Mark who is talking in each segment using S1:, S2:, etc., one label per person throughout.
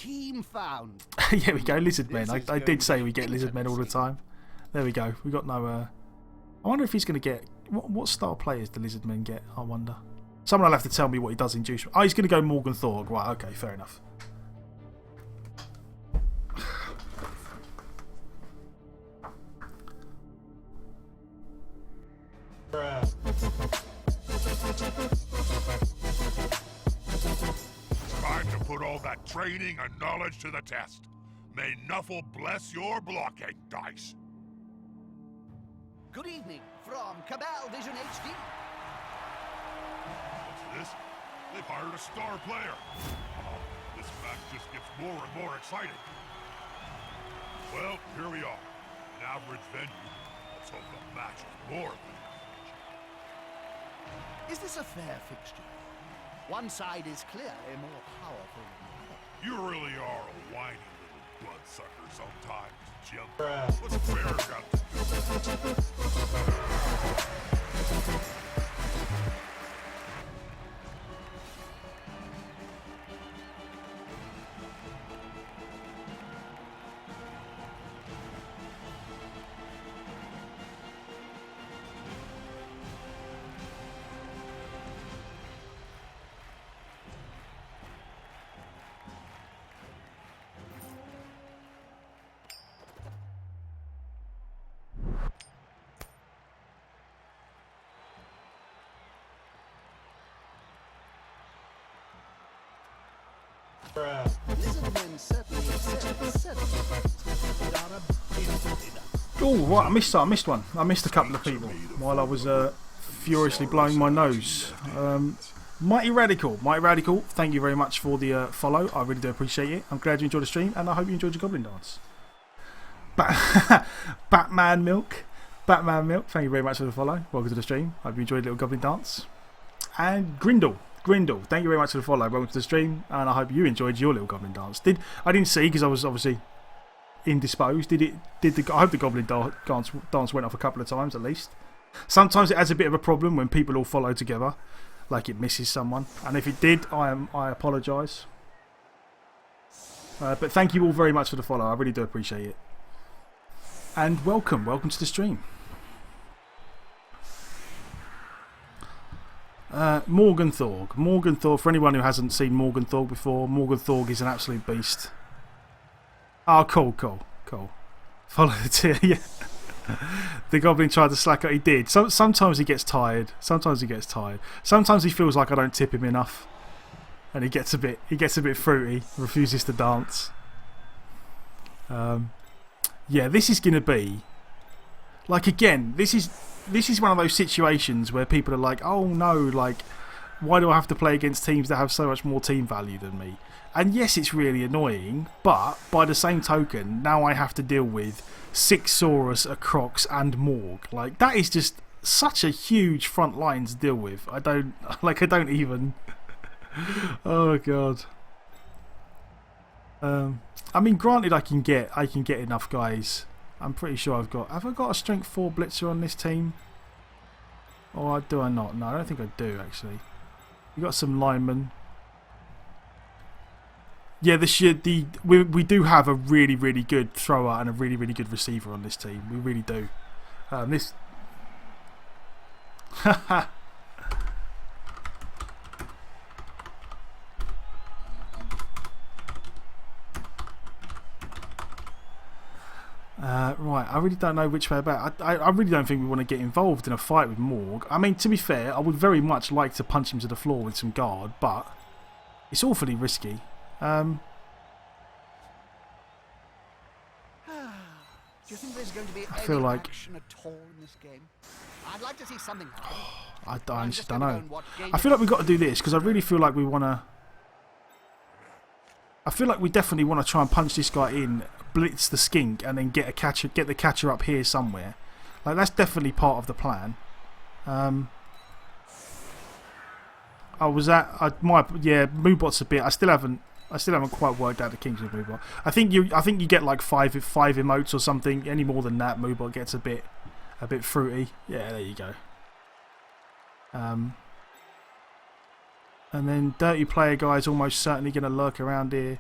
S1: team found.
S2: Yeah, we go, lizard men.
S1: This is
S2: I
S1: going
S2: did
S1: to
S2: say
S1: be
S2: we get lizard men all the
S1: interesting.
S2: time. There we go. We got no. I wonder if he's going to get. What style players do lizard men get? I wonder. Someone will have to tell me what he does in Juice. Oh, he's going to go Morgan Thorg. Right, okay, fair enough.
S3: Time to put all that training and knowledge to the test. May Nuffle bless your blocking dice.
S1: Good evening from Cabal Vision HD.
S3: What's this? They've hired a star player. Oh, this match just gets more and more exciting. Well, here we are. An average venue. Let's hope the match is more than average.
S1: Is this a fair fixture? One side is clearly more powerful than the other.
S3: You really are a whiny little bloodsucker sometimes, Jim. What's fair got to do?
S1: Lizard men certainly excel at
S2: Oh, right, I missed one. I missed a couple of people while I was furiously blowing my nose. Mighty Radical, thank you very much for the follow. I really do appreciate it. I'm glad you enjoyed the stream, and I hope you enjoyed your Goblin Dance. Batman Milk, thank you very much for the follow. Welcome to the stream. Hope you enjoyed the little Goblin Dance. And Grindle, thank you very much for the follow. Welcome to the stream, and I hope you enjoyed your little Goblin Dance. I didn't see because I was obviously indisposed. I hope the Goblin dance went off a couple of times at least. Sometimes it has a bit of a problem when people all follow together, like it misses someone. And if it did, I apologise. But thank you all very much for the follow. I really do appreciate it. And welcome to the stream. Morgan Thorg, for anyone who hasn't seen Morgan Thorg before, Morgan Thorg is an absolute beast. Oh, cool. Follow the tier, yeah. The Goblin tried to slack out, he did. Sometimes he gets tired. Sometimes he feels like I don't tip him enough. And he gets a bit fruity, refuses to dance. Yeah, this is going to be... Like, again, this is one of those situations where people are like, oh no, like, why do I have to play against teams that have so much more team value than me? And yes, it's really annoying, but by the same token, now I have to deal with 6 Saurus, a Crocs, and Morg. Like, that is just such a huge front line to deal with. I don't even... Oh, God. I mean, granted, I can get enough guys. I'm pretty sure have I got a strength 4 blitzer on this team? Or do I not? No, I don't think I do, actually. We got some linemen. Yeah, we do have a really, really good thrower and a really, really good receiver on this team. We really do. This... Right, I really don't know which way about. I really don't think we want to get involved in a fight with Morg. I mean, to be fair, I would very much like to punch him to the floor with some guard, but it's awfully risky.
S1: Do you think there's going to be any
S2: like
S1: action at all in this game? I'd like to see something happen.
S2: I
S1: I'm
S2: just
S1: just
S2: don't
S1: gonna
S2: know.
S1: go and watch Game
S2: I feel like we've got to do this because I really feel like we want to... I feel like we definitely want to try and punch this guy in, blitz the skink, and then get the catcher up here somewhere. Like, that's definitely part of the plan. Moobot's a bit... I still haven't quite worked out the kinks of Moobot. I think you get like five emotes or something. Any more than that, Moobot gets a bit fruity. Yeah, there you go. And then Dirty Player Guy is almost certainly going to lurk around here.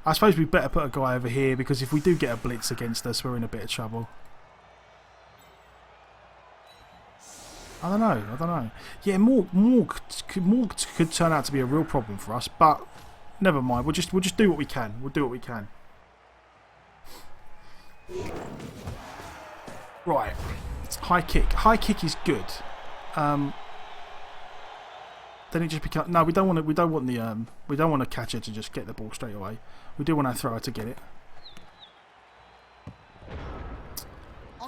S2: I suppose we better put a guy over here because if we do get a blitz against us, we're in a bit of trouble. I don't know. Yeah, Morg could turn out to be a real problem for us, but never mind. We'll just do what we can. We'll do what we can. Right, high kick. High kick is good. Then it just becomes no. We don't want a catcher to just get the ball straight away. We do want our thrower to get it.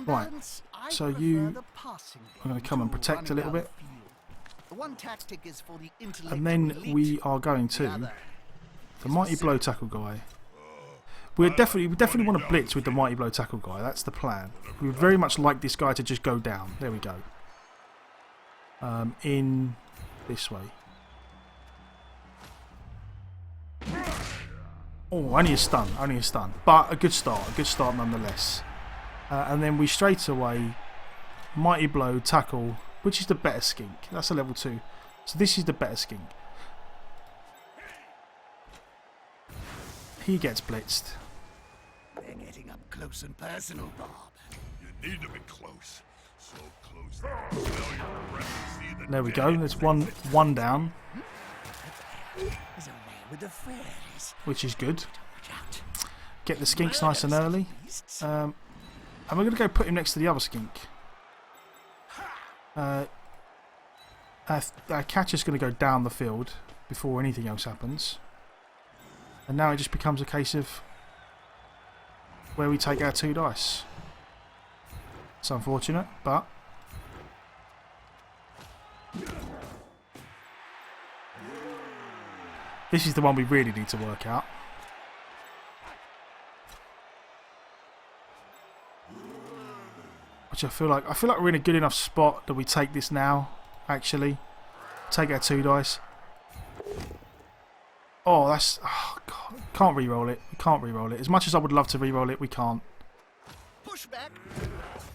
S2: Right. So I'm going to come and protect a little bit. And then we are going to the mighty blow tackle guy. We definitely want to blitz with the mighty blow tackle guy. That's the plan. We would very much like this guy to just go down. There we go. In this way. Oh, only a stun, but a good start nonetheless. And then we straight away mighty blow tackle, which is the better skink. That's a level 2. So this is the better skink. He gets blitzed.
S1: They're getting up close and personal, Bob.
S3: You need to be close. So close that you smell your breath and see the
S2: There we go. There's one down,
S1: There's a way with the fairies.
S2: which is good.
S1: Watch out.
S2: Get the skinks nice and early. And we're going to go put him next to the other skink. Our catcher's going to go down the field before anything else happens. And now it just becomes a case of where we take our 2 dice. It's unfortunate, but this is the one we really need to work out. Which I feel like we're in a good enough spot that we take this now. Actually, take our 2 dice. Oh, that's God, can't re-roll it. We can't re-roll it. As much as I would love to re-roll it, we can't.
S1: Push back.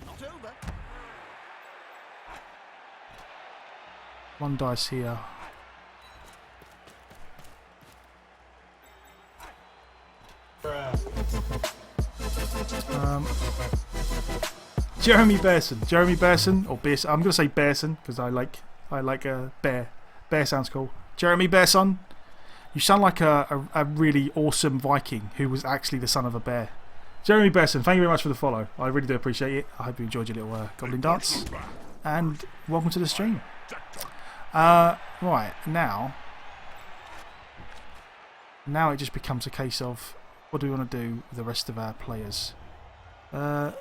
S1: Not over.
S2: 1 dice here. Jeremy Bearson, or Bearson. I'm going to say Bearson because I like bear. Bear sounds cool. Jeremy Bearson, you sound like a really awesome Viking who was actually the son of a bear. Jeremy Bearson, thank you very much for the follow. I really do appreciate it. I hope you enjoyed your little goblin dance, and welcome to the stream. Right, now it just becomes a case of what do we want to do with the rest of our players. I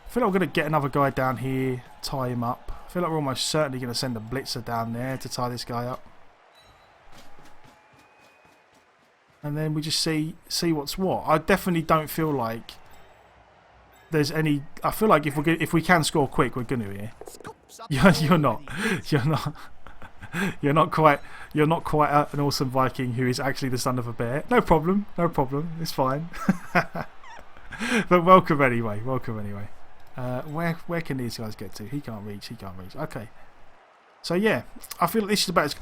S2: feel like we're going to get another guy down here, tie him up. I feel like we're almost certainly going to send a blitzer down there to tie this guy up. And then we just see what's what. I definitely don't feel like there's any. I feel like if we can score quick, we're going to here. You're not. You're not quite an awesome Viking who is actually the son of a bear. No problem. It's fine. But welcome anyway. Where can these guys get to? He can't reach. Okay. So yeah, I feel like this is about.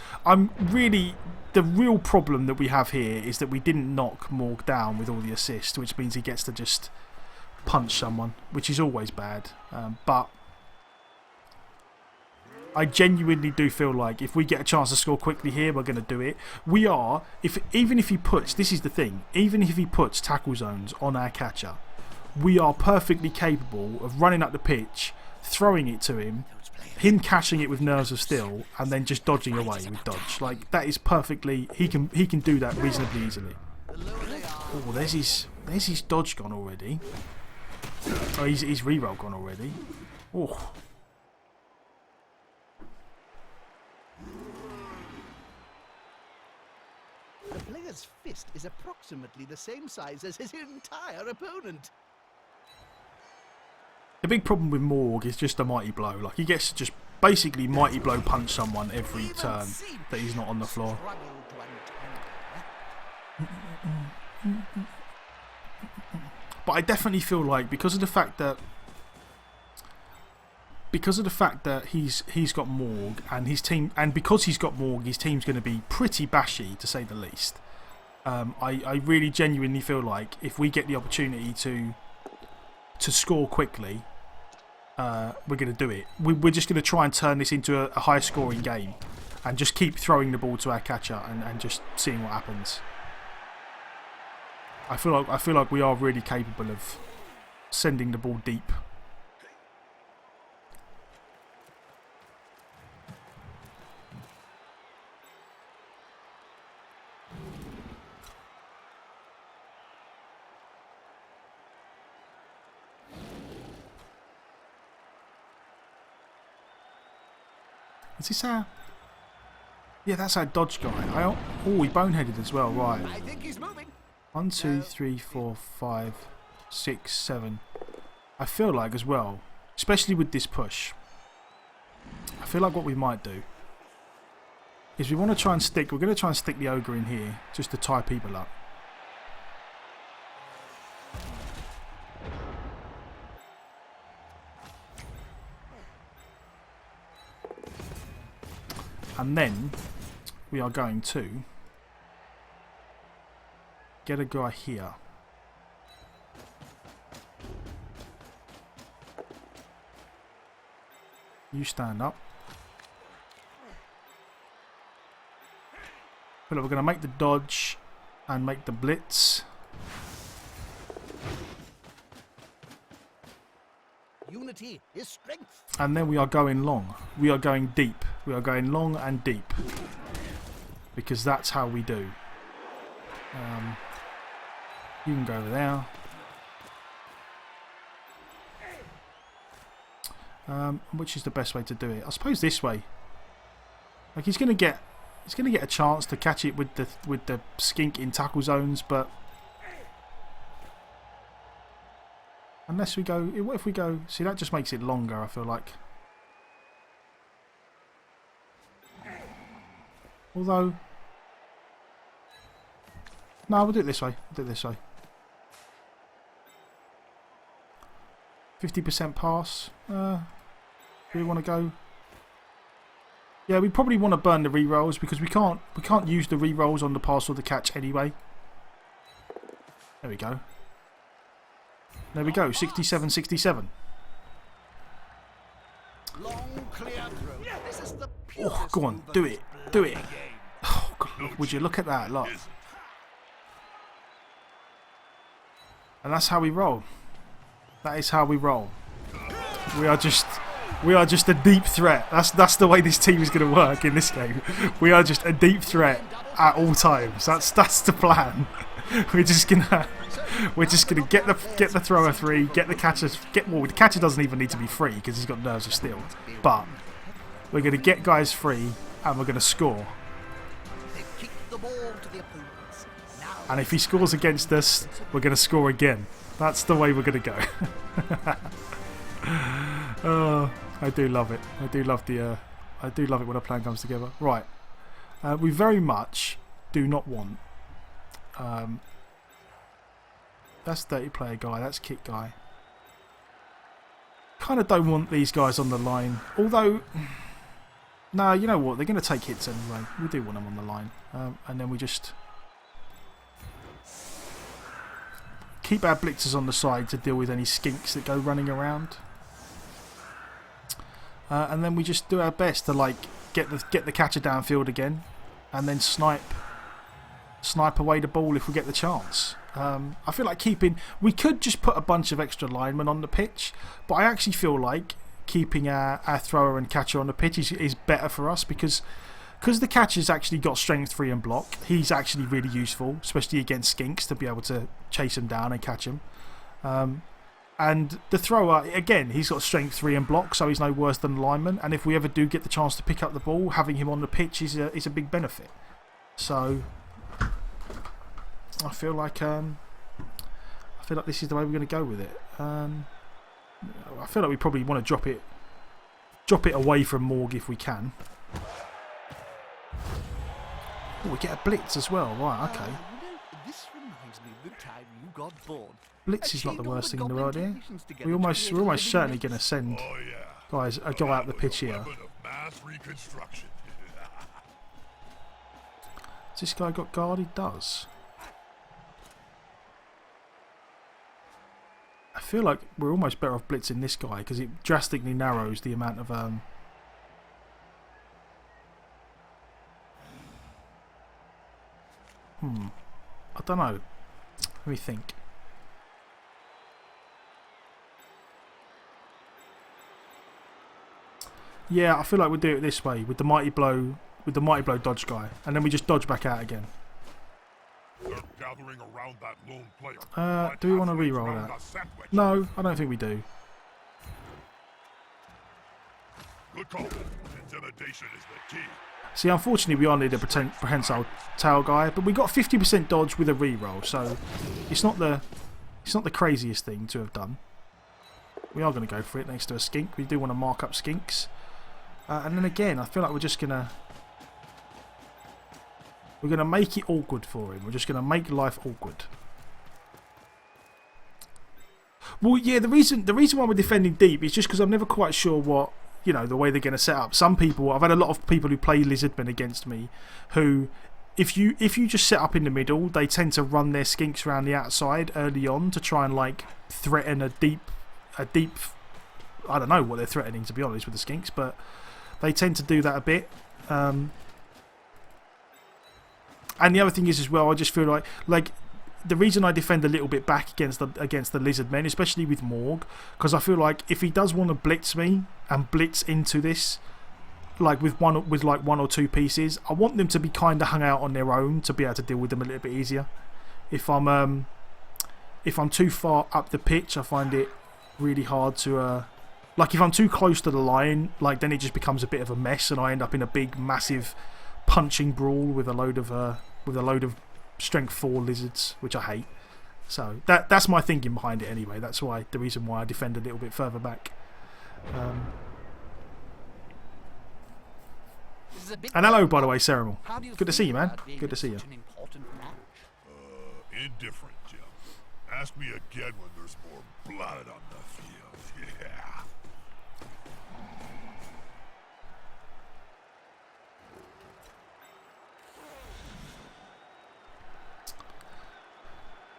S2: The real problem that we have here is that we didn't knock Morg down with all the assists, which means he gets to just punch someone, which is always bad. But I genuinely do feel like if we get a chance to score quickly here, we're going to do it. We are. Even if he puts, this is the thing, even if he puts tackle zones on our catcher, we are perfectly capable of running up the pitch, throwing it to him catching it with nerves of steel, and then just dodging away with dodge. Like, that is perfectly. He can do that reasonably easily. Oh, there's his dodge gone already. Oh, his reroll gone already. Oh.
S1: The player's fist is approximately the same size as his entire opponent.
S2: The big problem with Morg is just a mighty blow. Like, he gets to just basically mighty blow punch someone every turn that he's not on the floor. But I definitely feel like because of the fact that he's got Morg and his team, and because he's got Morg, his team's going to be pretty bashy to say the least. I really genuinely feel like if we get the opportunity to score quickly, we're going to do it. We're just going to try and turn this into a high-scoring game and just keep throwing the ball to our catcher and just seeing what happens. I feel like we are really capable of sending the ball deep. Is this our... Yeah, that's our dodge guy. Oh, he boneheaded as well, right.
S1: I think he's moving.
S2: 1, 2, 3, 4, 5, 6, 7. I feel like as well, especially with this push, I feel like what we might do is we're going to try and stick the ogre in here just to tie people up. And then we are going to get a guy here. You stand up. But we're going to make the dodge and make the blitz.
S1: Unity is strength.
S2: And then we are going long. We are going deep. We are going long and deep. Because that's how we do. You can go over there. Which is the best way to do it? I suppose this way. Like he's gonna get a chance to catch it with the skink in tackle zones, but unless we go, what if we go? See, that just makes it longer. I feel like. Although, no, we'll do it this way. We'll do it this way. 50% pass. Do we want to go? Yeah, we probably want to burn the re-rolls because we can't use the re-rolls on the pass or the catch anyway. There we go. There we go. 67-67.
S1: Long, clear throw. This is the
S2: Oh, go on, do it, do it. Oh, God, would you look at that? Look. And that's how we roll. That is how we roll. We are just a deep threat. That's the way this team is going to work in this game. We are just a deep threat at all times. That's the plan. We're just gonna get the thrower free, get the catcher. Well, the catcher doesn't even need to be free because he's got nerves of steel. But we're gonna get guys free and we're gonna score. And if he scores against us, we're gonna score again. That's the way we're gonna go. Oh, I do love it. I do love it when a plan comes together. Right, we very much do not want. That's dirty player guy. That's kick guy. Kind of don't want these guys on the line. Although, no, you know what? They're going to take hits anyway. We do want them on the line, and then we just keep our blitzers on the side to deal with any skinks that go running around. And then we just do our best to like get the catcher downfield again, and then snipe away the ball if we get the chance. I feel like we could just put a bunch of extra linemen on the pitch, but I actually feel like keeping our thrower and catcher on the pitch is better for us because the catcher's actually got strength 3 and block. He's actually really useful, especially against skinks, to be able to chase him down and catch him. And the thrower, again, he's got strength 3 and block, so he's no worse than the lineman. And if we ever do get the chance to pick up the ball, having him on the pitch is a big benefit. So I feel like this is the way we're going to go with it. I feel like we probably want to drop it away from Morg if we can. Oh, we get a blitz as well. Right, okay.
S1: This reminds me of the time you got born.
S2: Blitz is not the worst thing in the world here. We're almost certainly going to send guys a guy out the pitch here. Has this guy got guard? He does. feel like we're almost better off blitzing this guy because it drastically narrows the amount of I don't know. Let me think. Yeah, I feel like we'll do it this way with the mighty blow dodge guy, and then we just dodge back out again.
S3: They're gathering around that lone player.
S2: Do we want to re-roll that? No, I don't think we do.
S3: Good call. Intimidation is the key.
S2: See, unfortunately, we are need a prehensile tail guy, but we got 50% dodge with a re-roll, so it's not the craziest thing to have done. We are going to go for it next to a skink. We do want to mark up skinks, and then again, I feel like we're gonna make it awkward for him. We're just gonna make life awkward. Well, yeah, the reason why we're defending deep is just because I'm never quite sure what, the way they're going to set up. Some people, I've had a lot of people who play Lizardmen against me who, if you just set up in the middle, they tend to run their skinks around the outside early on to try and like threaten a deep I don't know what they're threatening, to be honest, with the skinks, but they tend to do that a bit. And the other thing is as well, I just feel like the reason I defend a little bit back against the Lizardmen, especially with Morg, because I feel like if he does want to blitz me and blitz into this, like with one or two pieces, I want them to be kind of hung out on their own to be able to deal with them a little bit easier. If I'm too far up the pitch, I find it really hard to like if I'm too close to the line, like then it just becomes a bit of a mess, and I end up in a big, massive punching brawl with a load of strength 4 lizards, which I hate. So that's my thinking behind it anyway. That's the reason why I defend a little bit further back. And hello, by the way, Ceremal. Good to see you, man. Good to see you.
S3: Indifferent, Jim. Ask me again when there's more blood on the field. Yeah.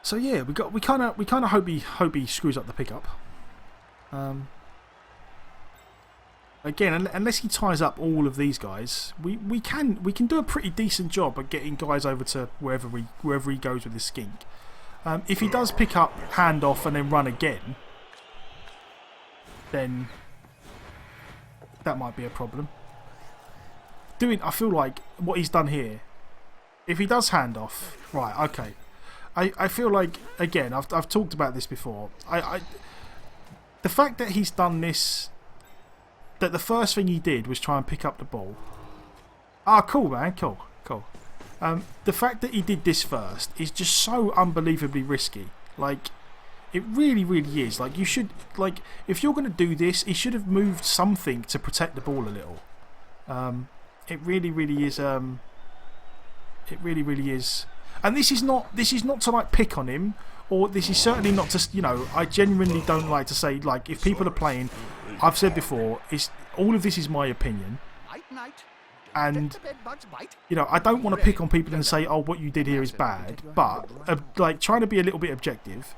S2: So yeah, we kind of hope he screws up the pickup. Again, unless he ties up all of these guys, we can do a pretty decent job at getting guys over to wherever he goes with his skink. If he does pick up handoff and then run again, then that might be a problem. I feel like what he's done here, if he does handoff, right? Okay. I feel like, again, I've talked about this before. The fact that he's done this, that the first thing he did was try and pick up the ball. Ah, cool, man, cool. The fact that he did this first is just so unbelievably risky. Like, it really, really is. Like, you should, like, if you're going to do this, he should have moved something to protect the ball a little. It really, really is. It really, really is. And this is not to like pick on him, or this is certainly not to, I genuinely don't like to say, like, if people are playing, I've said before, all of this is my opinion. And, I don't want to pick on people and say, oh, what you did here is bad, but, like, trying to be a little bit objective,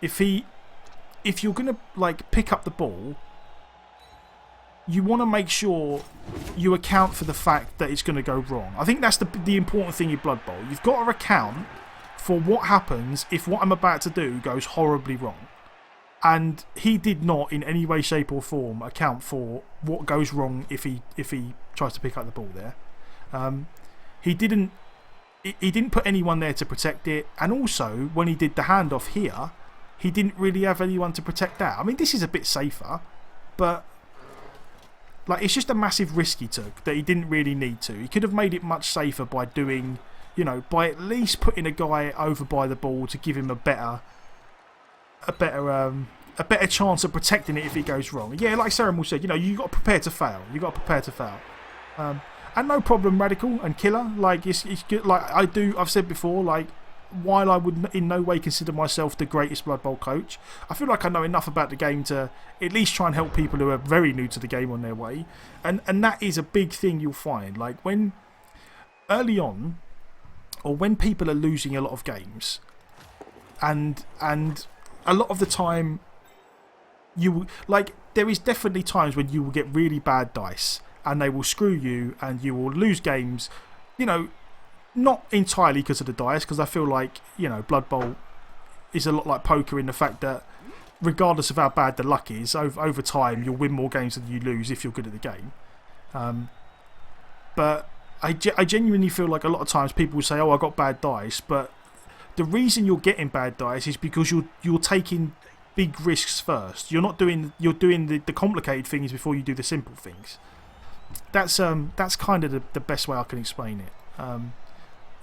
S2: if you're going to, like, pick up the ball, you want to make sure you account for the fact that it's going to go wrong. I think that's the important thing in Blood Bowl. You've got to account for what happens if what I'm about to do goes horribly wrong. And he did not, in any way, shape or form, account for what goes wrong if he tries to pick up the ball there. He didn't put anyone there to protect it. And also, when he did the handoff here, he didn't really have anyone to protect that. I mean, this is a bit safer, but... like, it's just a massive risk he took that he didn't really need to. He could have made it much safer by doing, by at least putting a guy over by the ball to give him a better chance of protecting it if it goes wrong. Yeah, like Ceremal said, you got to prepare to fail. And no problem, Radical and Killer. Like, it's good. Like I've said before, like, while I would in no way consider myself the greatest Blood Bowl coach, I feel like I know enough about the game to at least try and help people who are very new to the game on their way. And that is a big thing you'll find. Like, when early on, or when people are losing a lot of games, and a lot of the time like there is definitely times when you will get really bad dice and they will screw you and you will lose games. You know, not entirely because of the dice, because I feel like, you know, Blood Bowl is a lot like poker in the fact that regardless of how bad the luck is, over time you'll win more games than you lose if you're good at the game. But I genuinely feel like a lot of times people will say, oh, I got bad dice, but the reason you're getting bad dice is because you're taking big risks first. You're doing the complicated things before you do the simple things. That's kind of the best way I can explain it.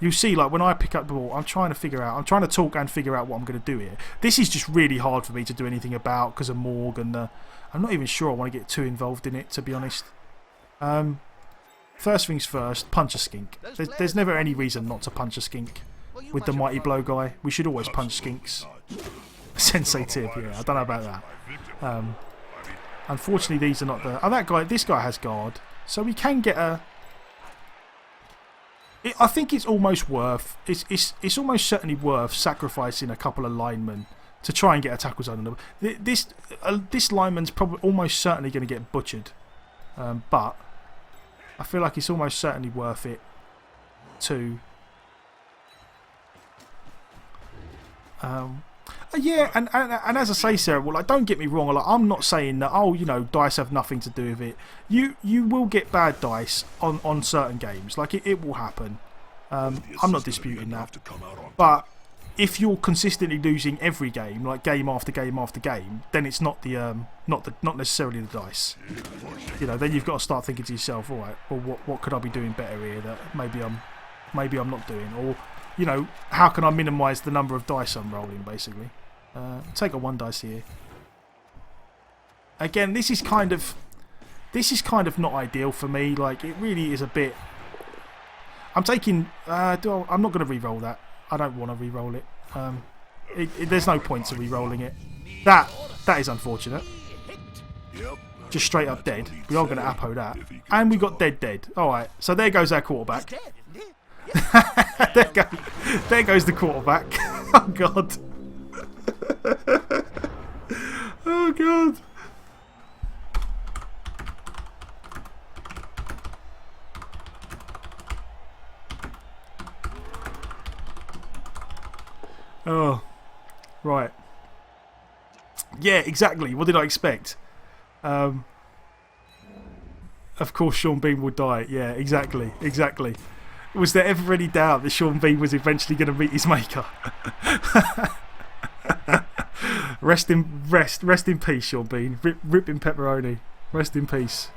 S2: You see, like when I pick up the ball, I'm trying to talk and figure out what I'm going to do here. This is just really hard for me to do anything about because of Morg, and I'm not even sure I want to get too involved in it, to be honest. First things first, punch a skink. There's never any reason not to punch a skink with the Mighty Blow guy. We should always punch skinks. Sensei tip, yeah, I don't know about that. Unfortunately, these are not the... this guy has guard, so we can get a... I think it's almost worth... It's almost certainly worth sacrificing a couple of linemen to try and get a tackle zone on them. This lineman's probably almost certainly going to get butchered. But I feel like it's almost certainly worth it to... yeah, and as I say, Sarah, well, like, don't get me wrong. Like, I'm not saying that, oh, you know, dice have nothing to do with it. You will get bad dice on certain games. Like, it will happen. I'm not disputing that. But if you're consistently losing every game, like game after game after game, then it's not not necessarily the dice. You know, then you've got to start thinking to yourself, all right, well, what could I be doing better here that maybe I'm not doing, or you know, how can I minimise the number of dice I'm rolling, basically. Take a 1 dice here. Again, this is kind of not ideal for me. Like, it really is a bit... I'm taking... I'm not going to re-roll that. I don't want to re-roll it. There's no point to re-rolling it. That is unfortunate. Just straight up dead. We are going to Apo that. And we got dead. Alright, so there goes our quarterback. there goes the quarterback. Oh, God. Oh, God. Oh, right. Yeah, exactly. What did I expect? Of course, Sean Bean will die. Yeah, exactly. Was there ever any doubt that Sean Bean was eventually going to meet his maker? Rest in peace, Sean Bean. Rip in pepperoni. Rest in peace.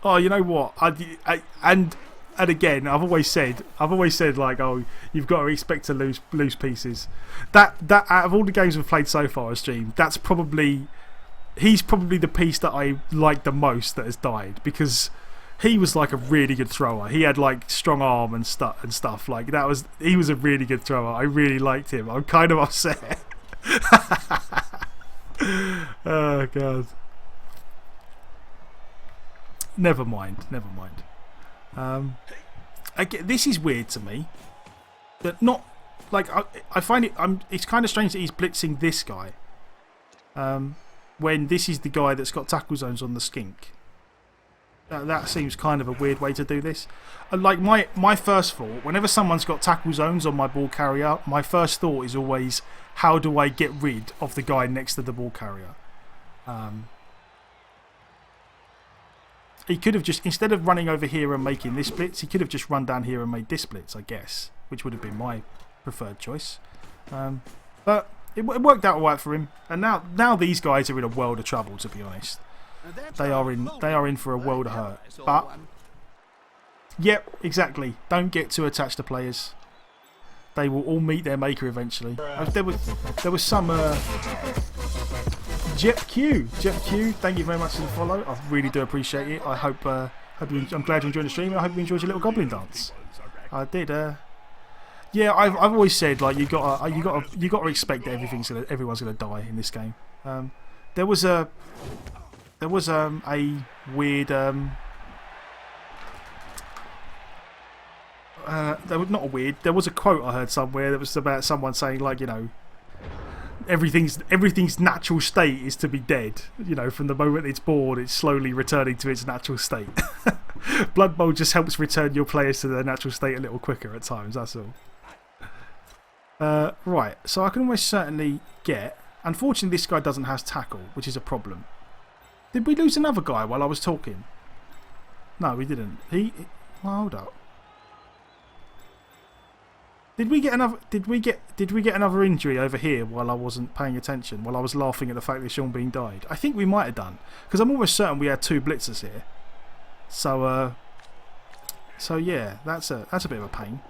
S2: Oh, you know what? And again, I've always said like, oh, you've got to expect to lose pieces. That out of all the games we've played so far on stream, he's probably the piece that I like the most that has died, because he was like a really good thrower. He had like strong arm and stuff. Like he was a really good thrower. I really liked him. I'm kind of upset. Oh, God. Never mind. Again, this is weird to me. That not like I find it. It's kind of strange that he's blitzing this guy. When this is the guy that's got tackle zones on the skink. That seems kind of a weird way to do this. Like my first thought, whenever someone's got tackle zones on my ball carrier, my first thought is always, how do I get rid of the guy next to the ball carrier? He could have just, instead of running over here and making this blitz, he could have just run down here and made this blitz, I guess, which would have been my preferred choice. But it worked out alright for him, and now these guys are in a world of trouble, to be honest. They are in for a world of hurt. But yep, exactly. Don't get too attached to players. They will all meet their maker eventually. There was some Jet Q, thank you very much for the follow. I really do appreciate it. I hope I'm glad you enjoyed the stream, and I hope you enjoyed your little goblin dance. I did. Yeah, I've always said, like, you got to expect that everyone's gonna die in this game. There was a weird there was a quote I heard somewhere that was about someone saying, like, you know, everything's natural state is to be dead. You know, from the moment it's born, it's slowly returning to its natural state. Blood Bowl just helps return your players to their natural state a little quicker at times, that's all. Right, so I can almost certainly get... Unfortunately, this guy doesn't have tackle, which is a problem. Did we lose another guy while I was talking? No, we didn't. Well, hold up. Did we get another injury over here while I wasn't paying attention? While I was laughing at the fact that Sean Bean died? I think we might have done, because I'm almost certain we had 2 blitzers here. So yeah, that's a bit of a pain.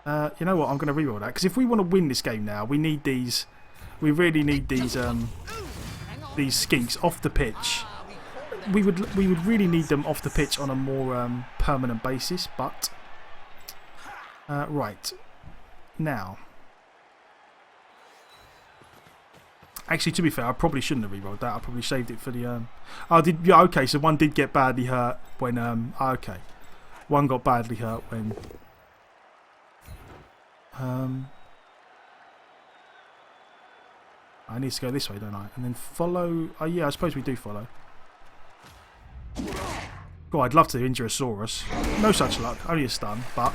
S2: You know what? I'm going to reroll that, because if we want to win this game now, we need these. We really need these skinks off the pitch. We would really need them off the pitch on a more permanent basis, but. Right. Now. Actually, to be fair, I probably shouldn't have rerolled that. I probably saved it for the... Yeah, okay, so one did get badly hurt when... okay. One got badly hurt when... I need to go this way, don't I? And then follow... Oh, yeah, I suppose we do follow. God, I'd love to injure a Saurus. No such luck. Only a stun, but...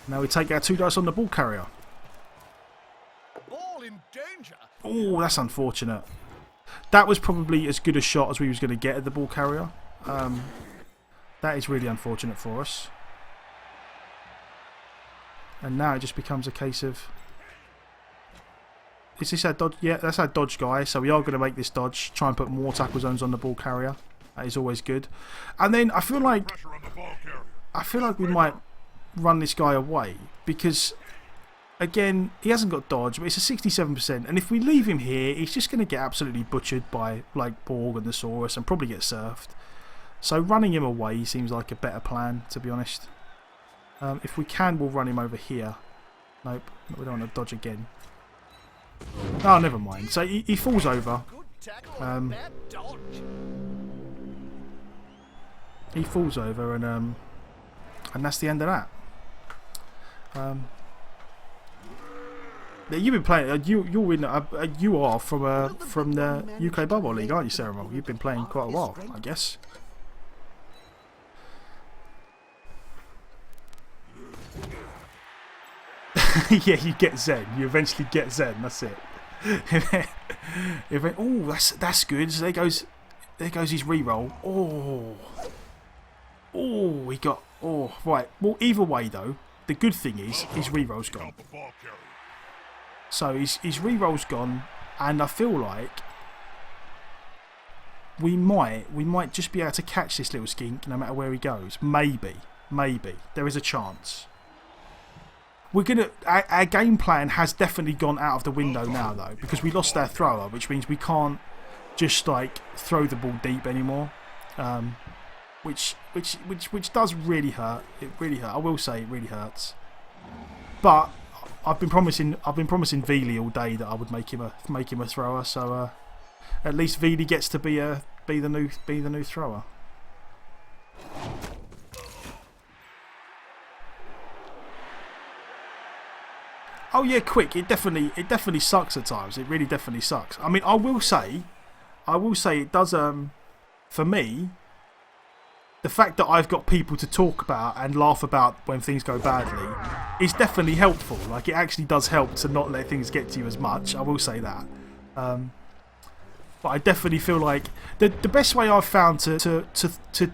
S2: Now we take our 2 dice on the ball carrier.
S1: Ball in danger.
S2: Oh, that's unfortunate. That was probably as good a shot as we was going to get at the ball carrier. That is really unfortunate for us. And now it just becomes a case of... Is this our dodge? Yeah, that's our dodge guy. So we are going to make this dodge. Try and put more tackle zones on the ball carrier. That is always good. And then I feel like we might run this guy away, because again, he hasn't got dodge, but it's a 67%, and if we leave him here, he's just going to get absolutely butchered by like Borg and the Saurus and probably get surfed. So running him away seems like a better plan, to be honest. If we can, we'll run him over here. Nope, we don't want to dodge again. Oh, never mind. So he falls over. He falls over, and that's the end of that. You've been playing. You're in. You are from the UK Bubble League, aren't you, Cerebral? You've been playing quite a while, I guess. Yeah, you get Zen. You eventually get Zen. That's it. Oh, that's good. So there goes his reroll. Oh, he got. Oh, right. Well, either way though, the good thing is his reroll's gone. So his reroll's gone, and I feel like we might just be able to catch this little skink no matter where he goes. Maybe there is a chance. Our game plan has definitely gone out of the window now though, because we lost our thrower, which means we can't just like throw the ball deep anymore. Which does really hurt. It really hurts. I will say it really hurts. But I've been promising Veely all day that I would make him a thrower. So at least Veely gets to be the new thrower. Oh yeah, quick! It definitely sucks at times. It really definitely sucks. I mean, I will say it does. For me, the fact that I've got people to talk about and laugh about when things go badly is definitely helpful. Like, it actually does help to not let things get to you as much. I will say that. But I definitely feel like the best way I've found to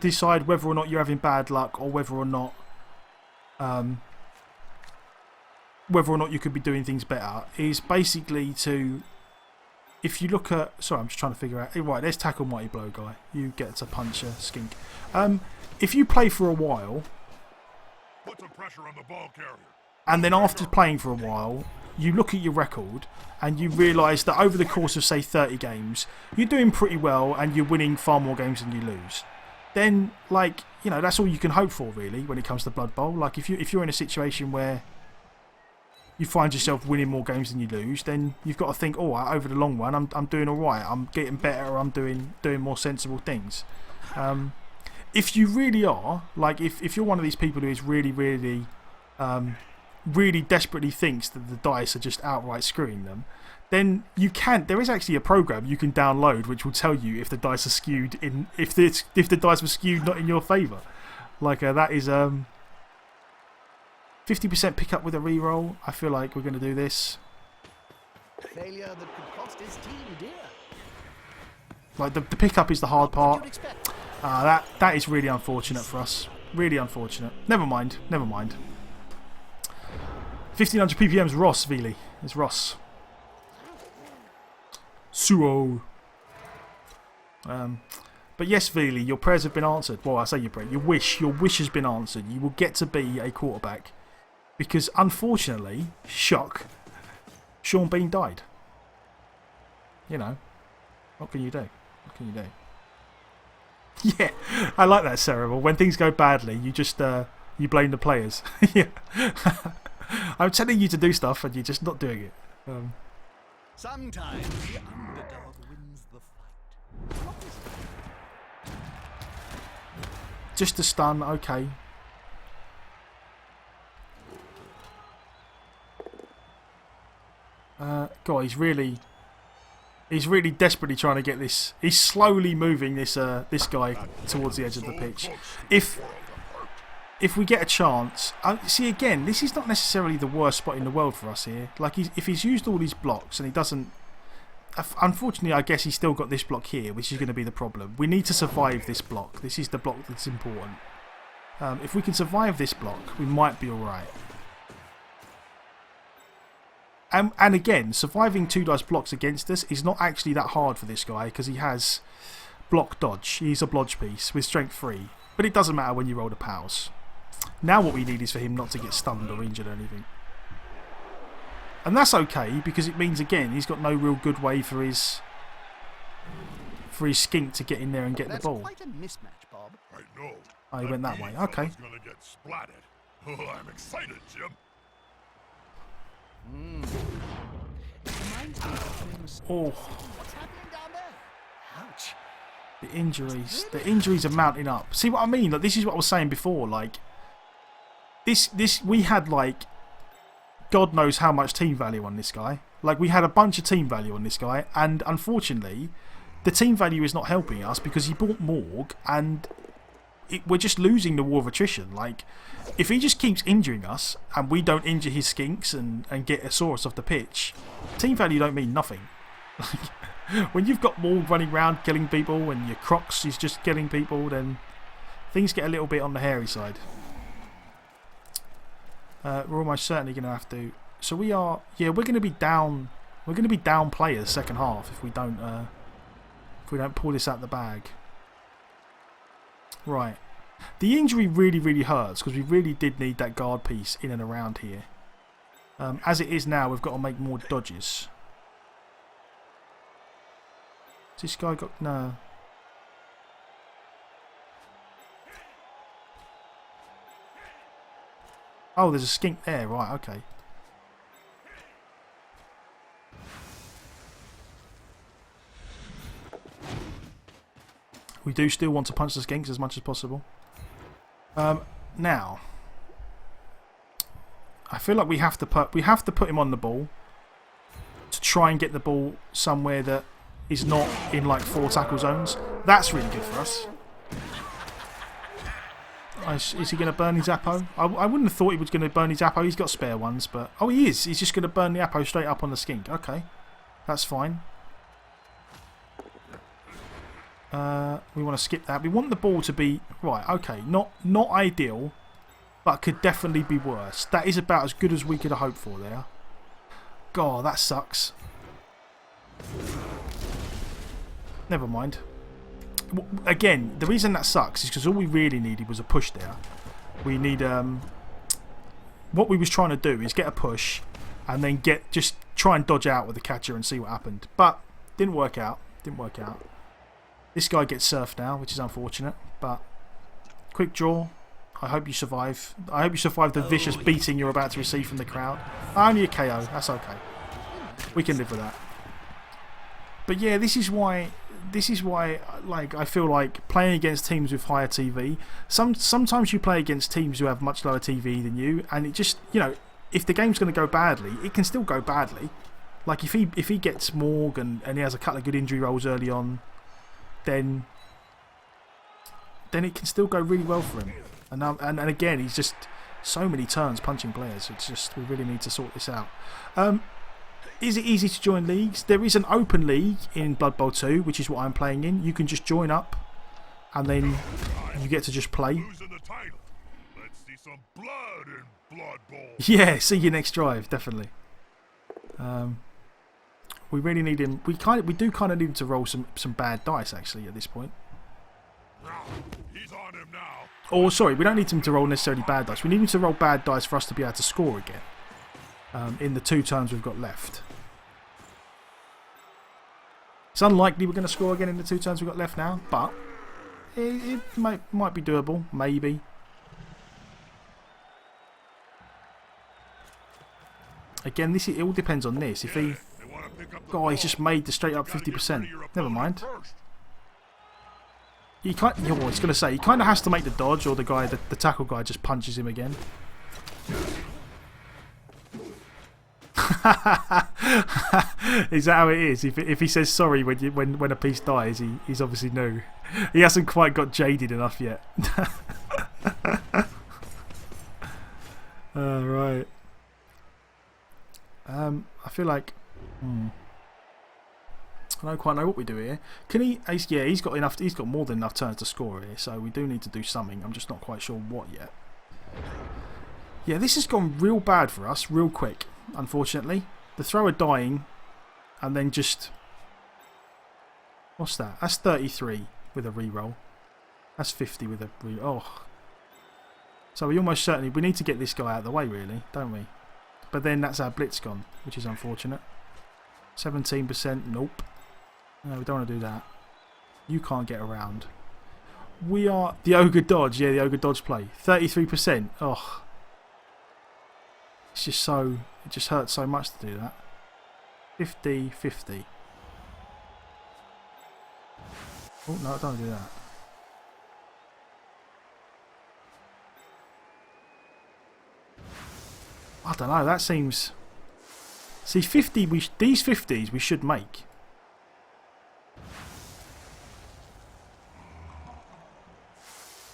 S2: decide whether or not you're having bad luck or whether or not you could be doing things better is basically to, if you look at, sorry, I'm just trying to figure out, right, there's Tackle Mighty Blow guy, you get to punch a skink. If you play for a while,
S3: put some pressure on the ball carrier,
S2: and then after playing for a while, you look at your record and you realise that over the course of say 30 games, you're doing pretty well and you're winning far more games than you lose, then like, you know, that's all you can hope for really when it comes to Blood Bowl. Like if you're in a situation where you find yourself winning more games than you lose, then you've got to think, oh, over the long run, I'm doing all right. I'm getting better. I'm doing more sensible things. If you really are, like if you're one of these people who is really, really really desperately thinks that the dice are just outright screwing them, then you can. There is actually a program you can download which will tell you if the dice are skewed if the dice were skewed not in your favour. Like that is 50% pick up with a reroll. I feel like we're going to do this.
S1: Failure that could cost his team dear.
S2: Like the pickup is the hard
S1: What
S2: part.
S1: you'd expect.
S2: That is really unfortunate for us. Really unfortunate. Never mind. Never mind. 1500 ppm's Ross, Vili. It's Ross. Suo. But yes, Vili, your prayers have been answered. Well, I say your prayer. Your wish has been answered. You will get to be a quarterback. Because unfortunately, shock, Sean Bean died. You know. What can you do? What can you do? Yeah, I like that, Cerebral. When things go badly, you just you blame the players. Yeah. I'm telling you to do stuff and you're just not doing it.
S1: Sometimes the underdog wins the fight. What is it?
S2: Just a stun, okay. God, he's really desperately trying to get this. He's slowly moving this this guy towards the edge of the pitch. If we get a chance, see again, this is not necessarily the worst spot in the world for us here. Like if he's used all these blocks and he doesn't, unfortunately, I guess he's still got this block here, which is going to be the problem. We need to survive this block. This is the block that's important. If we can survive this block, we might be all right. And again, surviving 2 dice blocks against us is not actually that hard for this guy because he has block dodge. He's a blodge piece with strength 3. But it doesn't matter when you roll the pals. Now what we need is for him not to get stunned or injured or anything. And that's okay because it means, again, he's got no real good way for his skink to get in there and get the ball.
S1: That's quite a mismatch, Bob.
S3: I know.
S2: Oh, he went that way. Okay.
S3: Gonna get splatted. Oh, I'm excited, Jim.
S1: It reminds me of famous.
S2: Oh,
S1: What's happening down there? Ouch.
S2: the injuries are mounting up. See what I mean? Like, this is what I was saying before. Like, this we had like God knows how much team value on this guy. Like, we had a bunch of team value on this guy, and unfortunately, the team value is not helping us because he bought Morg, and we're just losing the war of attrition. Like, if he just keeps injuring us and we don't injure his skinks and get Asaurus off the pitch, team value don't mean nothing. When you've got Morg running around killing people and your Crocs is just killing people, then things get a little bit on the hairy side. We're almost certainly going to have to. So we are. Yeah, we're going to be down. We're going to be down players second half if we don't pull this out the bag. Right. The injury really, really hurts because we really did need that guard piece in and around here. As it is now, we've got to make more dodges. Has this guy got... No. Oh, there's a skink there. Right, okay. We do still want to punch the skinks as much as possible. Now, I feel like we have to put him on the ball to try and get the ball somewhere that is not in like 4 tackle zones. That's really good for us. Is he going to burn his Appo? I wouldn't have thought he was going to burn his Appo. He's got spare ones, but oh, he is. He's just going to burn the Appo straight up on the skink. Okay, that's fine. We want to skip that. We want the ball to be right. Okay, not ideal, but could definitely be worse. That is about as good as we could have hoped for there. God, that sucks. Never mind. Again, the reason that sucks is because all we really needed was a push there. We need what we was trying to do is get a push and then just try and dodge out with the catcher and see what happened. But didn't work out. Didn't work out. This guy gets surfed now, which is unfortunate. But quick draw. I hope you survive. I hope you survive the vicious beating you're about to receive from the crowd. Only a KO. That's okay. We can live with that. But yeah, this is why this is why, like, I feel like playing against teams with higher TV. Sometimes you play against teams who have much lower TV than you, and it just, you know, if the game's going to go badly, it can still go badly. Like if he gets Morg and he has a couple of good injury rolls early on, then it can still go really well for him. And again, he's just so many turns punching players. It's just, we really need to sort this out. Is it easy to join leagues? There is an open league in Blood Bowl 2, which is what I'm playing in. You can just join up, and then you get to just play.
S3: Losing the title. Let's see some blood in Blood Bowl.
S2: Yeah, see you next drive, definitely. We really need him. We do kind of need him to roll some bad dice actually at this point.
S3: He's on him now.
S2: Or sorry, we don't need him to roll necessarily bad dice. We need him to roll bad dice for us to be able to score again. In the 2 turns we've got left. It's unlikely we're going to score again in the 2 turns we've got left now, but it might be doable, maybe. Again, it all depends on this. If he... Oh, he's just made the straight up 50%. Never mind. He can't... I was going to say, he kind of has to make the dodge, or the tackle guy just punches him again. Is that how it is? If he says sorry when a piece dies, he's obviously new. He hasn't quite got jaded enough yet. Right. I feel like I don't quite know what we do here. Can he? Yeah, he's got enough. He's got more than enough turns to score here, so we do need to do something. I'm just not quite sure what yet. Yeah, this has gone real bad for us, real quick. Unfortunately, the thrower dying, and then just what's that? That's 33 with a reroll. That's 50 with a re. Oh, so we almost certainly we need to get this guy out of the way, really, don't we? But then that's our blitz gone, which is unfortunate. 17%, nope. No, we don't want to do that. You can't get around. We are the ogre dodge. Yeah, the ogre dodge play. 33%. Oh, it's just so. It just hurts so much to do that. 50, 50. Oh no, I don't want to do that. I don't know. That seems. See, 50. These 50s we should make.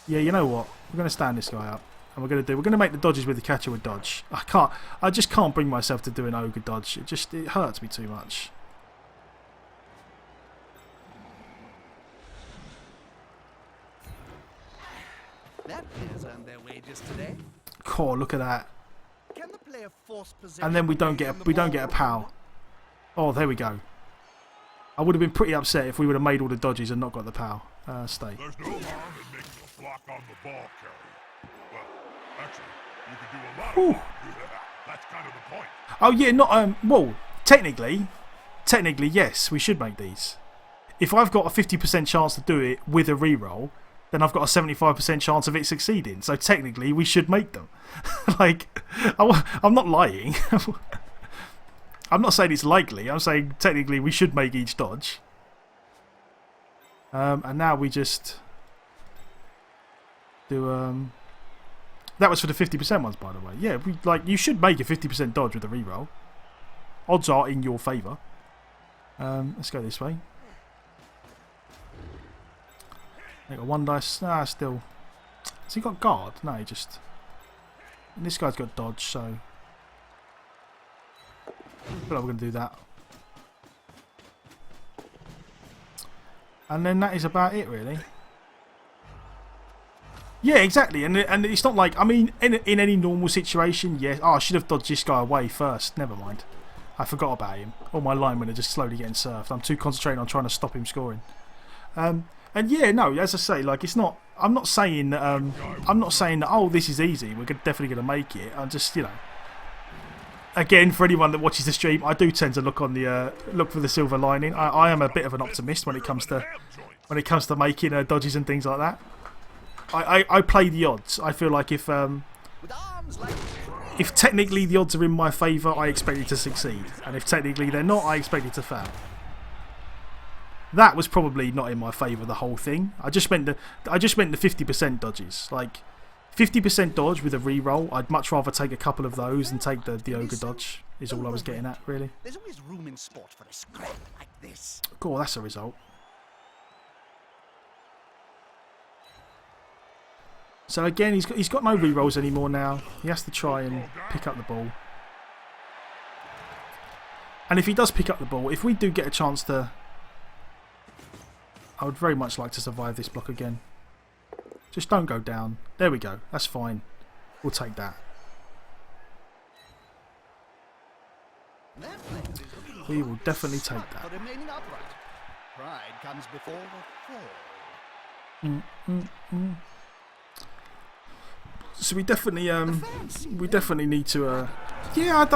S2: Yeah, you know what? We're going to stand this guy up, and we're going to make the dodges with the catcher with dodge. I just can't bring myself to do an ogre dodge. It hurts me too much.
S1: That player's earned their wages today.
S2: Oh, look at that.
S1: Can the player force possession?
S2: And then we don't get a pal. Oh, there we go. I would have been pretty upset if we would have made all the dodges and not got the pal. Stay.
S3: There's no harm in making a block on the ball carrier. Well, actually, you could do a lot of blocking. That's kind of the point.
S2: Oh yeah, not well, technically yes, we should make these. If I've got a 50% chance to do it with a reroll, then I've got a 75% chance of it succeeding. So technically we should make them. Like, I'm not lying. I'm not saying it's likely. I'm saying technically we should make each dodge. And now we just do that was for the 50% ones, by the way. Yeah, you should make a 50% dodge with a reroll. Odds are in your favour. Let's go this way. I got 1 dice. Nah, still. Has he got guard? No, he just. And this guy's got dodge, so. I feel like we're going to do that. And then that is about it, really. Yeah, exactly. And it's not like, I mean, in any normal situation, yes. Oh, I should have dodged this guy away first. Never mind. I forgot about him. All my linemen are just slowly getting surfed. I'm too concentrated on trying to stop him scoring. And yeah, no, as I say, like, it's not. I'm not saying that. I'm not saying that. Oh, this is easy. We're definitely going to make it. I'm just, you know. Again, for anyone that watches the stream, I do tend to look on the look for the silver lining. I am a bit of an optimist when it comes to making dodges and things like that. I play the odds. I feel like if technically the odds are in my favour, I expect it to succeed, and if technically they're not, I expect it to fail. That was probably not in my favour, the whole thing. I just meant the 50% dodges. Like, 50% dodge with a reroll, I'd much rather take a couple of those and take the ogre dodge, is all I was getting at, really.
S1: There's always room in sport for a scrap like this.
S2: Cool, that's a result. So again, he's got no rerolls anymore now. He has to try and pick up the ball. And if he does pick up the ball, if we do get a chance to... I would very much like to survive this block again. Just don't go down. There we go. That's fine. We'll take that. We will definitely take that.
S1: For remaining upright. Pride comes before the fall.
S2: So we definitely need to yeah,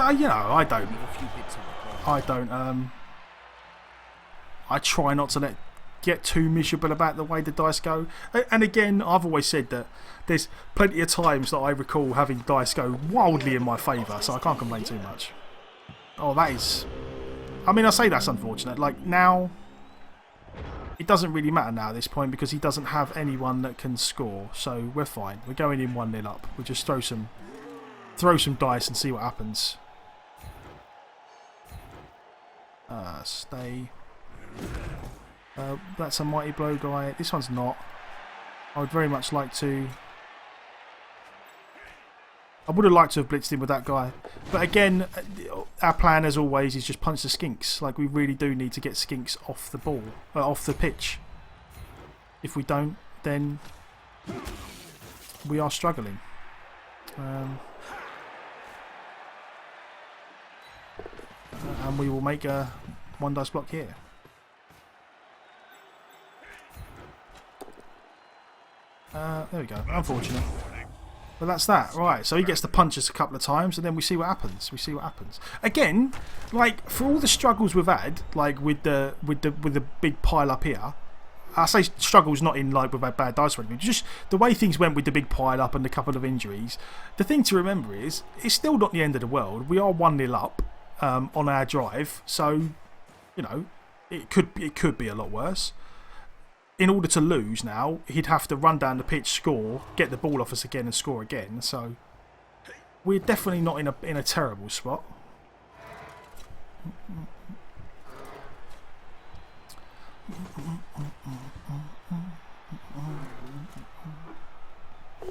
S2: I try not to get too miserable about the way the dice go. And again, I've always said that there's plenty of times that I recall having dice go wildly in my favour, so I can't complain too much. Oh, that is... I mean, I say that's unfortunate. Like, now... It doesn't really matter now at this point because he doesn't have anyone that can score, so we're fine. We're going in 1-0 up. We'll just throw some dice and see what happens. Stay. That's a mighty blow guy. This one's not. I would very much like to... I would have liked to have blitzed in with that guy. But again, our plan as always is just punch the skinks. Like, we really do need to get skinks off the ball, off the pitch. If we don't, then we are struggling. And we will make a 1 dice block here. There we go. Unfortunate. But that's that. Right, so he gets to punch us a couple of times and then we see what happens. We see what happens. Again, like, for all the struggles we've had, like with the big pile up here, I say struggles not in like we've had bad dice or anything, just the way things went with the big pile up and a couple of injuries. The thing to remember is it's still not the end of the world. We are 1-0 up on our drive, so you know, it could be a lot worse. In order to lose now, he'd have to run down the pitch, score, get the ball off us again and score again. So we're definitely not in a terrible spot.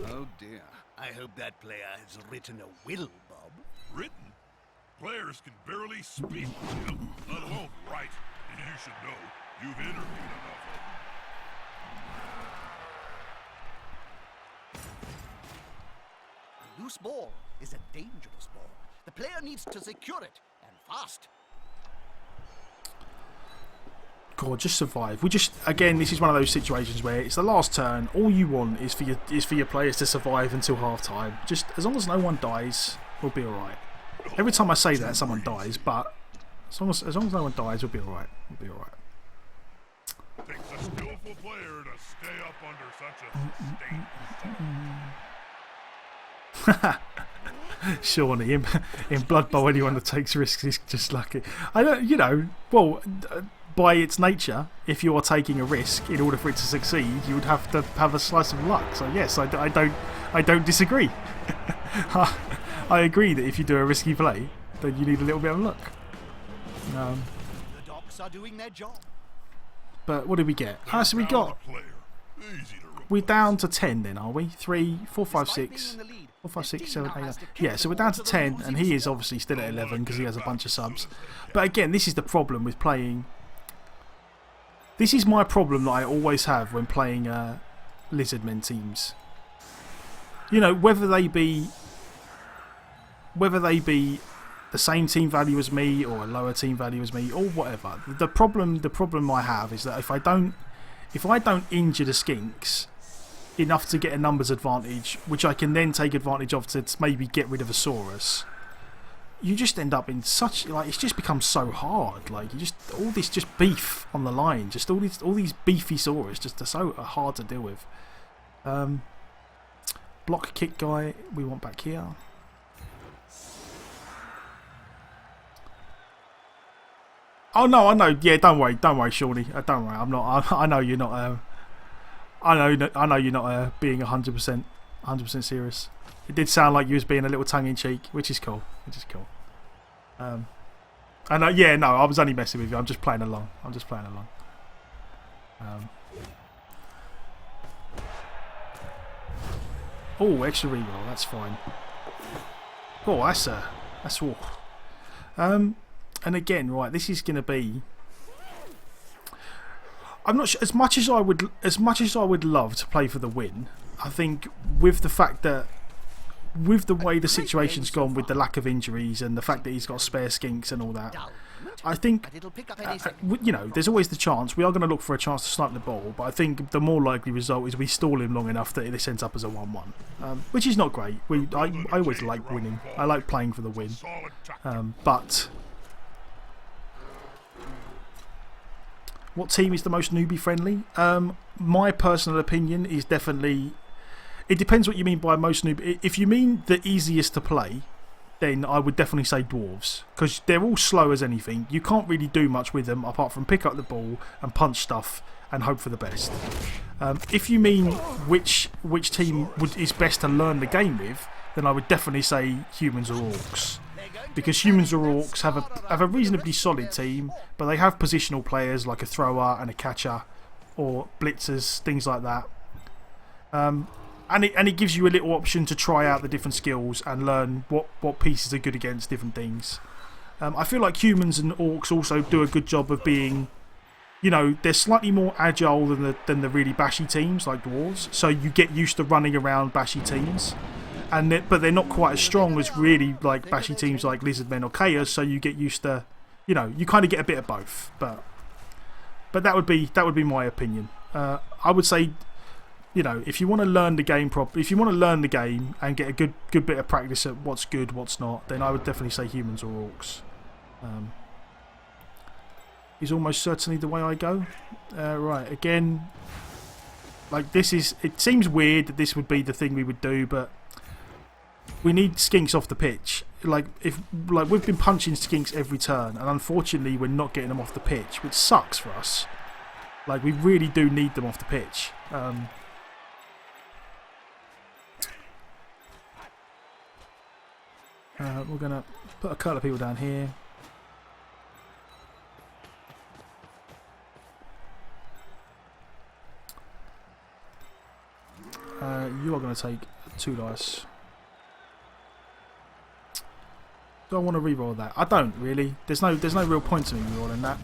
S1: Oh dear. I hope that player has written a will, Bob.
S3: Written? Players can barely speak, let alone write. You should know. You've interviewed enough of them.
S1: A loose ball is a dangerous ball. The player needs to secure it, and fast.
S2: God, just survive. Again, this is one of those situations where it's the last turn. All you want is for your players to survive until half time. Just as long as no one dies, we'll be alright. Every time I say that, someone dies, but as long as no one dies, we'll be alright. We'll be alright.
S3: Takes a skillful player to stay up under such a state.
S2: Shawnee, in Blood Bowl, anyone that takes risks is just lucky. I don't, you know, well, by its nature, if you are taking a risk in order for it to succeed, you would have to have a slice of luck. So yes, I don't disagree. I agree that if you do a risky play, then you need a little bit of luck.
S1: The Docs are doing their job.
S2: But what did we get? So we got... We're down to 10 then, are we? 3, 4, 5, 6... 4, 5, 6, 7, 8, 9. Yeah, so we're down to 10, and he is obviously still at 11 because he has a bunch of subs. But again, this is the problem with playing... This is my problem that I always have when playing Lizardmen teams. You know, whether they be the same team value as me or a lower team value as me or whatever. The problem I have is that if I don't injure the skinks enough to get a numbers advantage, which I can then take advantage of to maybe get rid of a Saurus, you just end up in such, like, it's just become so hard. Like, you just, all this just beef on the line, just all these beefy Saurus just are so hard to deal with. Block kick guy we want back here. Oh no, I know. Yeah, don't worry, Shawnee. Don't worry. I'm not. I know you're not. I know you're not being 100% serious. It did sound like you was being a little tongue in cheek, which is cool. And yeah, no, I was only messing with you. I'm just playing along. Oh, extra reroll. That's fine. Oh, that's all. And again, right, this is going to be. I'm not sure. As much as I would love to play for the win, I think with the fact that, with the way the situation's gone, with the lack of injuries and the fact that he's got spare skinks and all that, I think, you know, there's always the chance. We are going to look for a chance to snipe the ball, but I think the more likely result is we stall him long enough that this ends up as a 1-1, which is not great. I always like winning. I like playing for the win, but what team is the most newbie friendly? My personal opinion is definitely. It depends what you mean by most newbie. If you mean the easiest to play, then I would definitely say Dwarves, because they're all slow as anything. You can't really do much with them apart from pick up the ball and punch stuff and hope for the best. If you mean which team is best to learn the game with, then I would definitely say Humans or Orcs, because Humans or Orcs have a reasonably solid team, but they have positional players like a thrower and a catcher, or blitzers, things like that. And it gives you a little option to try out the different skills and learn what pieces are good against different things. I feel like Humans and Orcs also do a good job of being, you know, they're slightly more agile than the really bashy teams like Dwarves, so you get used to running around bashy teams. But they're not quite as strong as really like bashy teams like Lizardmen or Chaos, so you get used to, you know, you kind of get a bit of both. But that would be my opinion. I would say, you know, if you want to learn the game if you want to learn the game and get a good bit of practice at what's good, what's not, then I would definitely say Humans or Orcs. Is almost certainly the way I go. Right, again, like it seems weird that this would be the thing we would do, but we need skinks off the pitch. Like we've been punching skinks every turn, and unfortunately we're not getting them off the pitch, which sucks for us. Like, we really do need them off the pitch. We're going to put a couple of people down here. You are going to take 2 dice. Do I want to reroll that? I don't really. There's no real point to me rerolling that.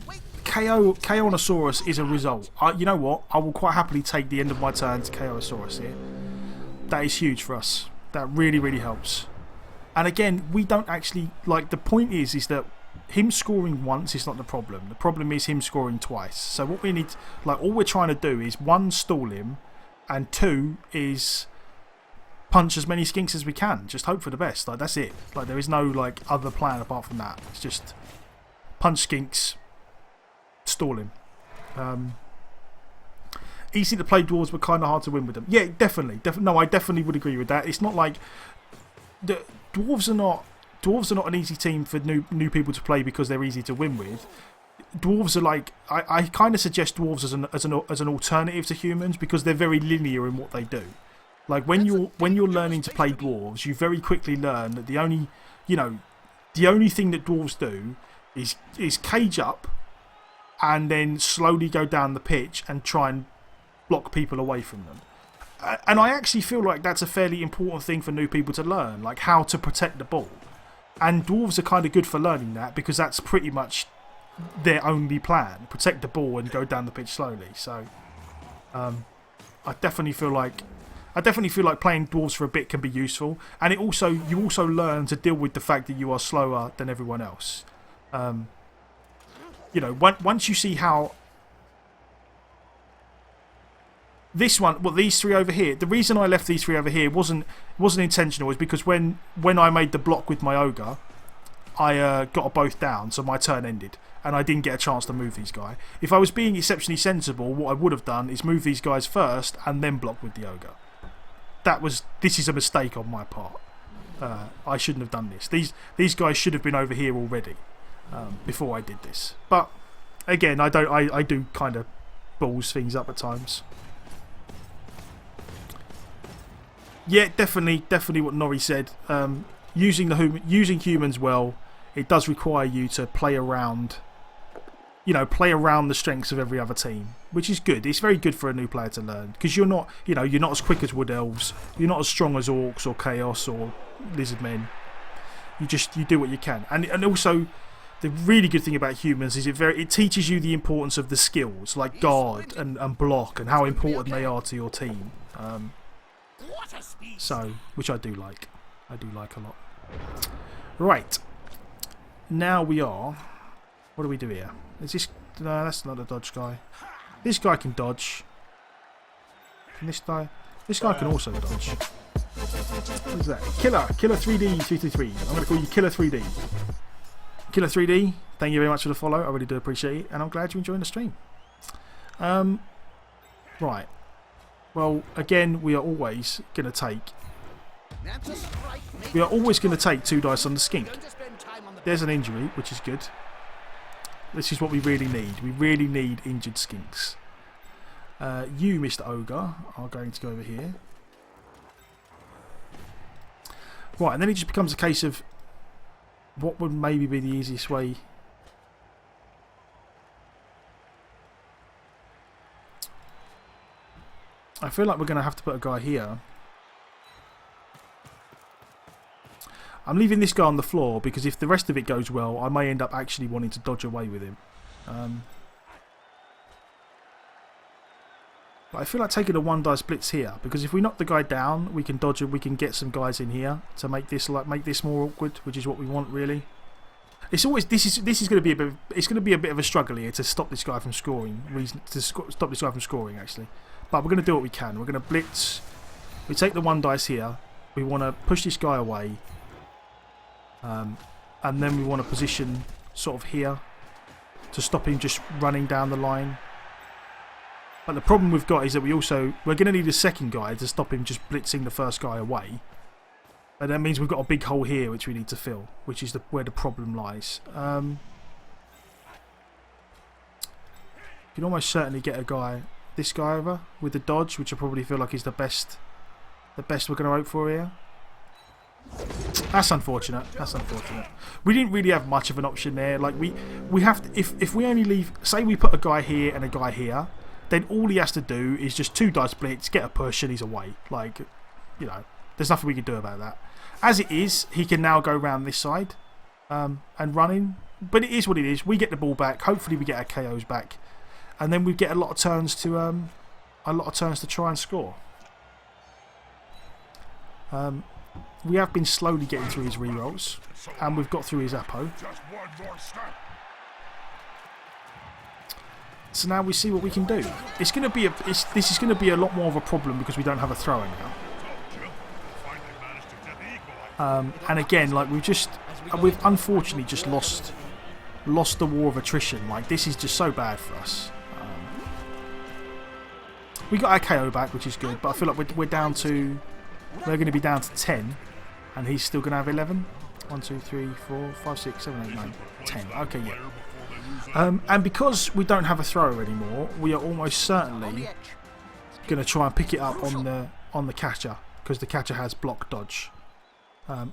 S2: Chaonosaurus is a result. You know what? I will quite happily take the end of my turn to Chaonosaurus here. That is huge for us. That really, really helps. And again, we don't actually, like, the point is that him scoring once is not the problem. The problem is him scoring twice. So what we need, like, all we're trying to do is 1, stall him, and 2 is punch as many skinks as we can. Just hope for the best. Like, that's it. Like, there is no, like, other plan apart from that. It's just punch skinks, stall him. Easy to play Dwarves, but kind of hard to win with them. Yeah, definitely. No, I definitely would agree with that. It's not like Dwarves are not an easy team for new people to play because they're easy to win with. Dwarves are like, I kind of suggest Dwarves as an alternative to Humans, because they're very linear in what they do. Like, when you're learning to play Dwarves, you very quickly learn that the only thing that Dwarves do is cage up and then slowly go down the pitch and try and block people away from them. And I actually feel like that's a fairly important thing for new people to learn, like how to protect the ball. And Dwarves are kind of good for learning that, because that's pretty much their only plan: protect the ball and go down the pitch slowly. So, I definitely feel like playing Dwarves for a bit can be useful, and you also learn to deal with the fact that you are slower than everyone else. You know, once you see how. These 3 over here, the reason I left these 3 over here wasn't intentional. It was because when I made the block with my ogre, I got them both down, so my turn ended, and I didn't get a chance to move these guys. If I was being exceptionally sensible, what I would have done is move these guys first and then block with the ogre. This is a mistake on my part. I shouldn't have done this. These guys should have been over here already before I did this. But again, I do kind of balls things up at times. Yeah, definitely what Norrie said. Using humans well, it does require you to play around. You know, play around the strengths of every other team, which is good. It's very good for a new player to learn because you're not as quick as Wood Elves, you're not as strong as Orcs or Chaos or Lizard Men. You do what you can, and also the really good thing about humans is it teaches you the importance of the skills like guard and block and how important they are to your team. So, which I do like. I do like a lot. Right, now we are. What do we do here? Is this... No, that's not a dodge guy. This guy can dodge. Can this guy... This guy can also dodge. What is that? Killer 3D 333. I'm going to call you Killer 3D. Killer 3D, thank you very much for the follow. I really do appreciate it. And I'm glad you're enjoying the stream. Right. Well, again, we are always going to take... We are always going to take 2 dice on the skink. There's an injury, which is good. This is what we really need. We really need injured skinks. You, Mr. Ogre, are going to go over here. Right, and then it just becomes a case of what would maybe be the easiest way. I feel like we're going to have to put a guy here. I'm leaving this guy on the floor because if the rest of it goes well, I may end up actually wanting to dodge away with him. But I feel like taking a 1 dice blitz here because if we knock the guy down, we can dodge him. We can get some guys in here to make this more awkward, which is what we want really. It's always this is going to be a bit of a struggle here to stop this guy from scoring. Stop this guy from scoring actually, but we're going to do what we can. We're going to blitz. We take the 1 dice here. We want to push this guy away. And then we want to position sort of here to stop him just running down the line. But the problem we've got is that we're going to need a second guy to stop him just blitzing the first guy away. And that means we've got a big hole here which we need to fill, which is where the problem lies. You can almost certainly get this guy over with the dodge, which I probably feel like is the best we're going to hope for here. That's unfortunate. That's unfortunate. We didn't really have much of an option there. Like we have to, if we only leave, say we put a guy here and a guy here, then all he has to do is just 2 dice blitz, get a push, and he's away. Like, you know, there's nothing we can do about that. As it is, he can now go around this side and run in. But it is what it is. We get the ball back. Hopefully, we get our KOs back, and then we get a lot of turns to try and score. We have been slowly getting through his rerolls, and we've got through his Apo. So now we see what we can do. This is going to be a lot more of a problem because we don't have a thrower now. And again, like we've unfortunately just lost the war of attrition. Like this is just so bad for us. We got our KO back, which is good, but I feel like we're going to be down to 10. And he's still going to have 11? 1, 2, 3, 4, 5, 6, 7, 8, 9, 10. Okay, yeah. And because we don't have a thrower anymore, we are almost certainly going to try and pick it up on the catcher because the catcher has block dodge.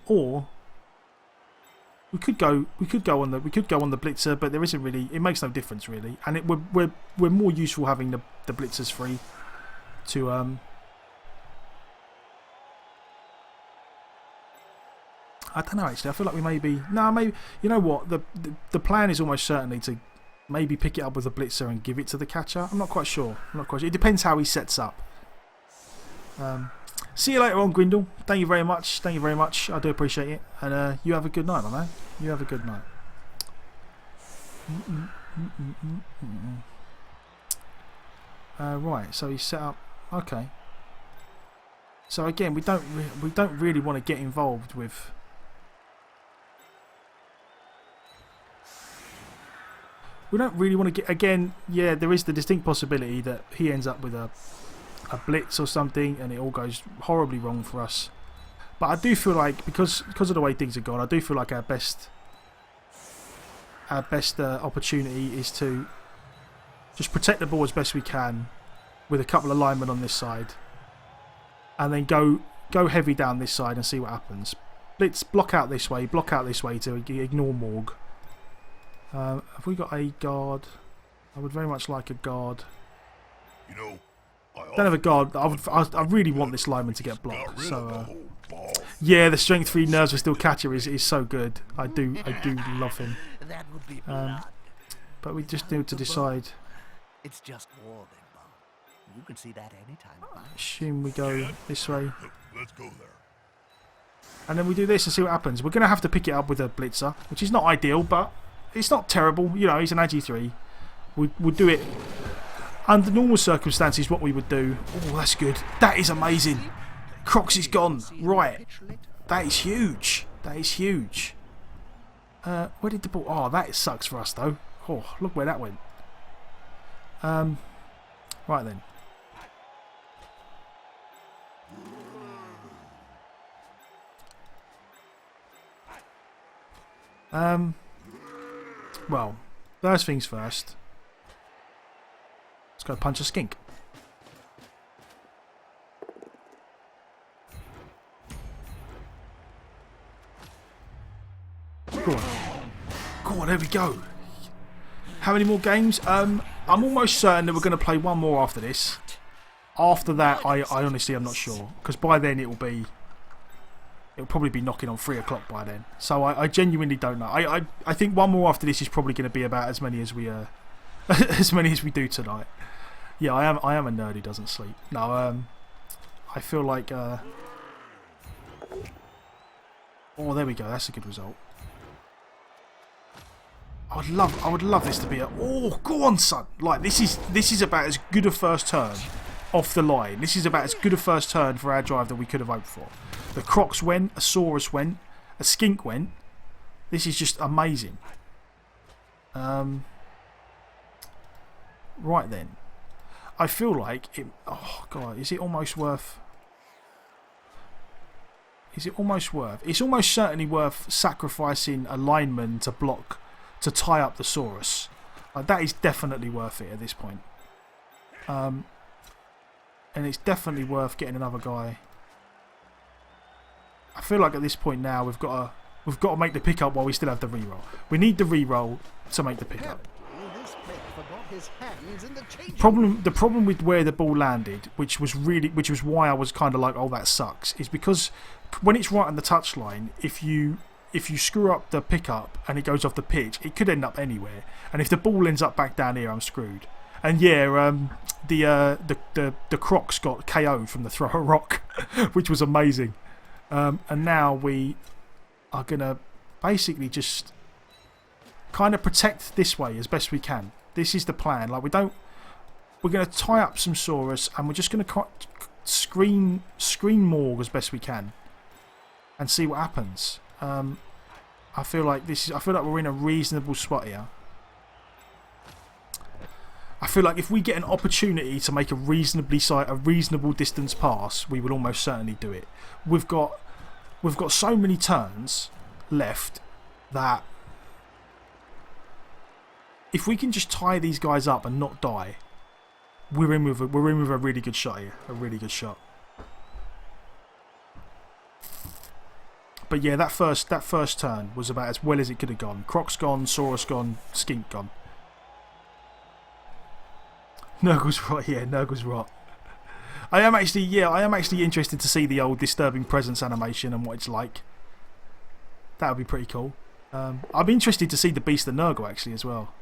S2: Or we could go on the blitzer, but there isn't really. It makes no difference really, and we're more useful having the blitzers free to I don't know actually. I feel like we maybe you know what, the plan is almost certainly to maybe pick it up with a blitzer and give it to the catcher. I'm not quite sure. It depends how he sets up. See you later on, Grindle. Thank you very much. I do appreciate it. And you have a good night, my man. You have a good night. Right, so he's set up. Okay. So again, we don't really want to get involved with. We don't really want to get, again, yeah, there is the distinct possibility that he ends up with a blitz or something and it all goes horribly wrong for us. But I do feel like, because of the way things are gone, I do feel like our best opportunity is to Just protect the ball as best we can with a couple of linemen on this side. And then go heavy down this side and see what happens. Let's block out this way to ignore Morg. Have we got a guard? I would very much like a guard.
S3: You know,
S2: Don't have a guard. I really want this lineman to get blocked. So yeah, the strength 3 nerves of steel catcher is so good. I do love him.
S1: That would be blood.
S2: But we just need to decide.
S1: It's just war then, Bob. You can see that anytime.
S2: Assume we go this way.
S3: let's go there.
S2: And then we do this and see what happens. We're going to have to pick it up with a blitzer, which is not ideal, but it's not terrible. You know, he's an Agi 3. We'll do it under normal circumstances, what we would do. Oh, that's good. That is amazing. Crocs is gone. Right. That is huge. That is huge. Where did the ball... Oh, that sucks for us, though. Oh, look where that went. Right then. Well, first things first. Let's go punch a skink. Go on. Go on, there we go. How many more games? I'm almost certain that we're going to play one more after this. After that, I honestly am not sure. Because by then it'll probably be knocking on 3 o'clock by then. So I genuinely don't know. I think one more after this is probably going to be about as many as we as many as we do tonight. Yeah, I am a nerd who doesn't sleep. No, I feel like oh, there we go. That's a good result. I would love this to be a... Oh, go on, son. Like, this is about as good a first turn off the line. This is about as good a first turn for our drive that we could have hoped for. The Crocs went, a Saurus went, a Skink went. This is just amazing. Right then. I feel like it... Oh, God. Is it almost worth... Is it almost worth... It's almost certainly worth sacrificing a lineman to block... to tie up the Saurus. That is definitely worth it at this point. And it's definitely worth getting another guy. I feel like at this point now we've got to make the pickup while we still have the reroll. We need the reroll to make the pickup. The problem with where the ball landed, which was why I was kind of like, oh, that sucks, is because when it's right on the touchline, if you screw up the pickup and it goes off the pitch, it could end up anywhere. And if the ball ends up back down here, I'm screwed. And yeah, the Crocs got KO'd from the throw a rock, which was amazing. And now we are gonna basically just kind of protect this way as best we can. This is the plan. Like we're gonna tie up some Saurus and we're just gonna screen Morg as best we can and see what happens. I feel like we're in a reasonable spot here. I feel like if we get an opportunity to make a reasonable distance pass, we will almost certainly do it. We've got so many turns left that if we can just tie these guys up and not die, we're in with a really good shot here. A really good shot. But yeah, that first turn was about as well as it could have gone. Croc's gone, Saurus gone, Skink gone. Nurgle's rot, yeah, Nurgle's rot. I am actually interested to see the old Disturbing Presence animation and what it's like. That would be pretty cool. I'd be interested to see the Beast of Nurgle actually as well.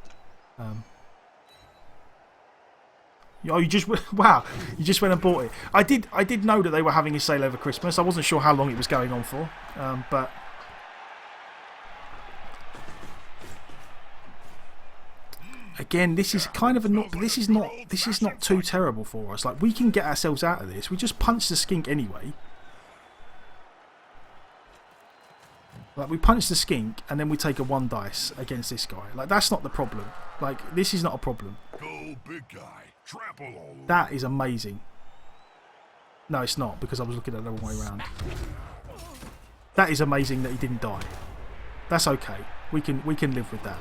S2: Oh, you just wow! You just went and bought it. I did know that they were having a sale over Christmas. I wasn't sure how long it was going on for, but again, this is kind of this is not too terrible for us. Like we can get ourselves out of this. We just punch the Skink anyway. Like we punch the Skink and then we take a 1 dice against this guy. Like that's not the problem. Like this is not a problem.
S3: Go big guy. Trample all.
S2: That is amazing. No, it's not because I was looking at it the wrong way around. That is amazing that he didn't die. That's okay. We can live with that.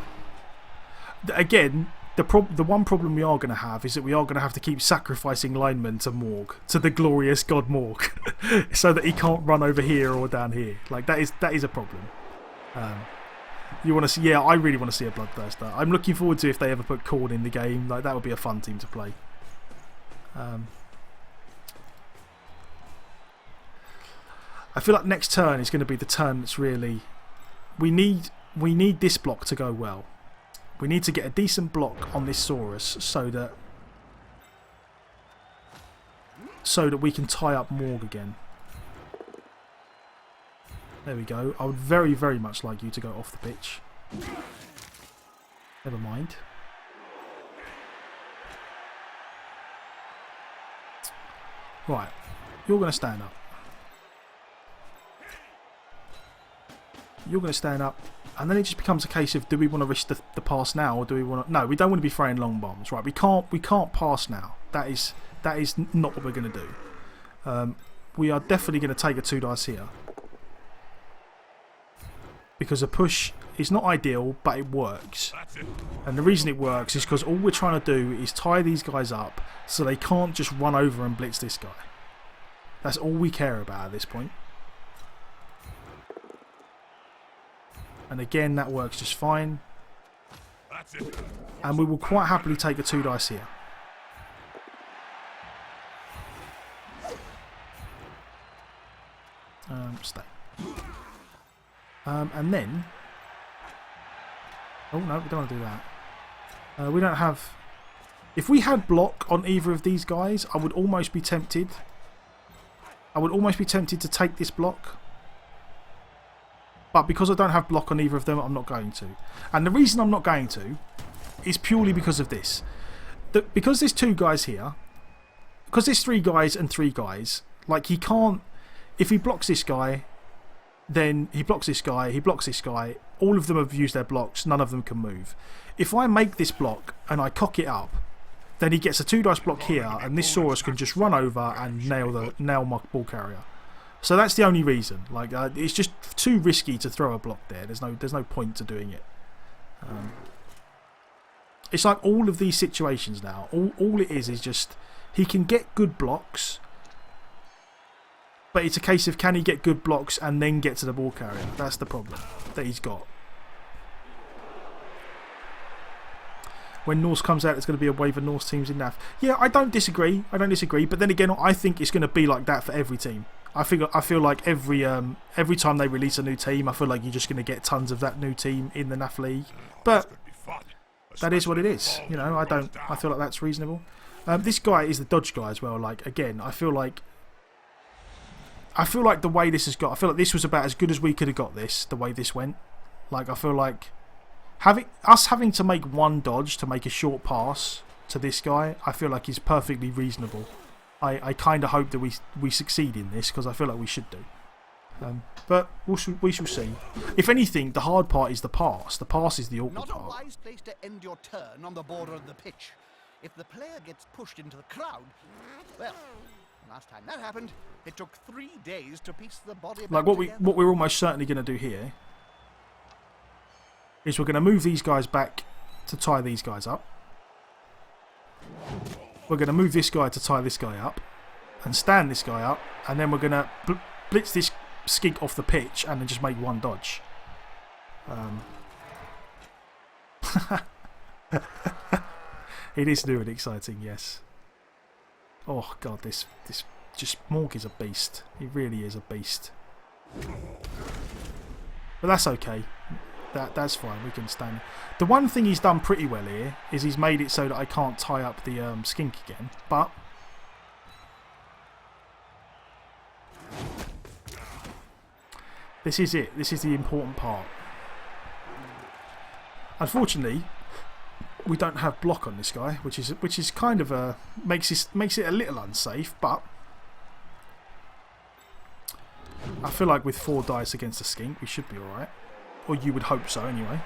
S2: Again, the one problem we are going to have is that we are going to have to keep sacrificing linemen to Morg, to the glorious God Morg, so that he can't run over here or down here. Like that is a problem. You want to see? Yeah, I really want to see a Bloodthirster. I'm looking forward to if they ever put Khorne in the game. Like that would be a fun team to play. I feel like next turn is going to be the turn that's really we need this block to go well. We need to get a decent block on this Saurus so that we can tie up Morg again. There we go. I would very, very much like you to go off the pitch. Never mind. Right. You're going to stand up. You're going to stand up. And then it just becomes a case of, do we want to risk the pass now, or do we want to? No, we don't want to be throwing long bombs, right? We can't pass now. That is not what we're going to do. We are definitely going to take a 2 dice here, because a push is not ideal, but it works. And the reason it works is because all we're trying to do is tie these guys up so they can't just run over and blitz this guy. That's all we care about at this point. And again, that works just fine. And we will quite happily take a 2 dice here. Stay. And then... Oh no, we don't want to do that. We don't have... If we had block on either of these guys, I would almost be tempted. I would almost be tempted to take this block. But because I don't have block on either of them, I'm not going to. And the reason I'm not going to is purely because of this. Because there's 2 guys here, because there's 3 guys and 3 guys, like he can't... If he blocks this guy, then he blocks this guy, he blocks this guy. All of them have used their blocks, none of them can move. If I make this block and I cock it up, then he gets a 2 dice block here, and this Saurus can just run over and nail my ball carrier. So that's the only reason. Like it's just too risky to throw a block there. There's no point to doing it. It's like all of these situations now. All it is just he can get good blocks, but it's a case of can he get good blocks and then get to the ball carrier. That's the problem that he's got. When Norse comes out, it's going to be a wave of Norse teams in NAF. Yeah, I don't disagree. But then again, I think it's going to be like that for every team. I feel like every time they release a new team, I feel like you're just going to get tons of that new team in the NAF League. But that is what it is. You know, I feel like that's reasonable. This guy is the dodge guy as well. Like again, I feel like the way this has got, I feel like this was about as good as we could have got this. The way this went, like I feel like having to make 1 dodge to make a short pass to this guy, I feel like is perfectly reasonable. I kind of hope that we succeed in this, because I feel like we should do. But we shall see. If anything, the hard part is the pass. The pass is the awkward part.
S1: Not a wise place to end your turn on the border of the pitch. If the player gets pushed into the crowd, well, last time that happened, it took 3 days to piece the body back
S2: like
S1: together.
S2: what we're almost certainly going to do here is we're going to move these guys back to tie these guys up. We're going to move this guy to tie this guy up and stand this guy up, and then we're going to blitz this skink off the pitch and then just make 1 dodge. It is new and exciting, yes. Oh god, this just Morg is a beast. He really is a beast. But that's okay. That's fine, we can stand. The one thing he's done pretty well here is he's made it so that I can't tie up the skink again, but this is it. This is the important part. Unfortunately, we don't have block on this guy, which is kind of makes it a little unsafe, but I feel like with 4 dice against a skink we should be alright. Or you would hope so, anyway.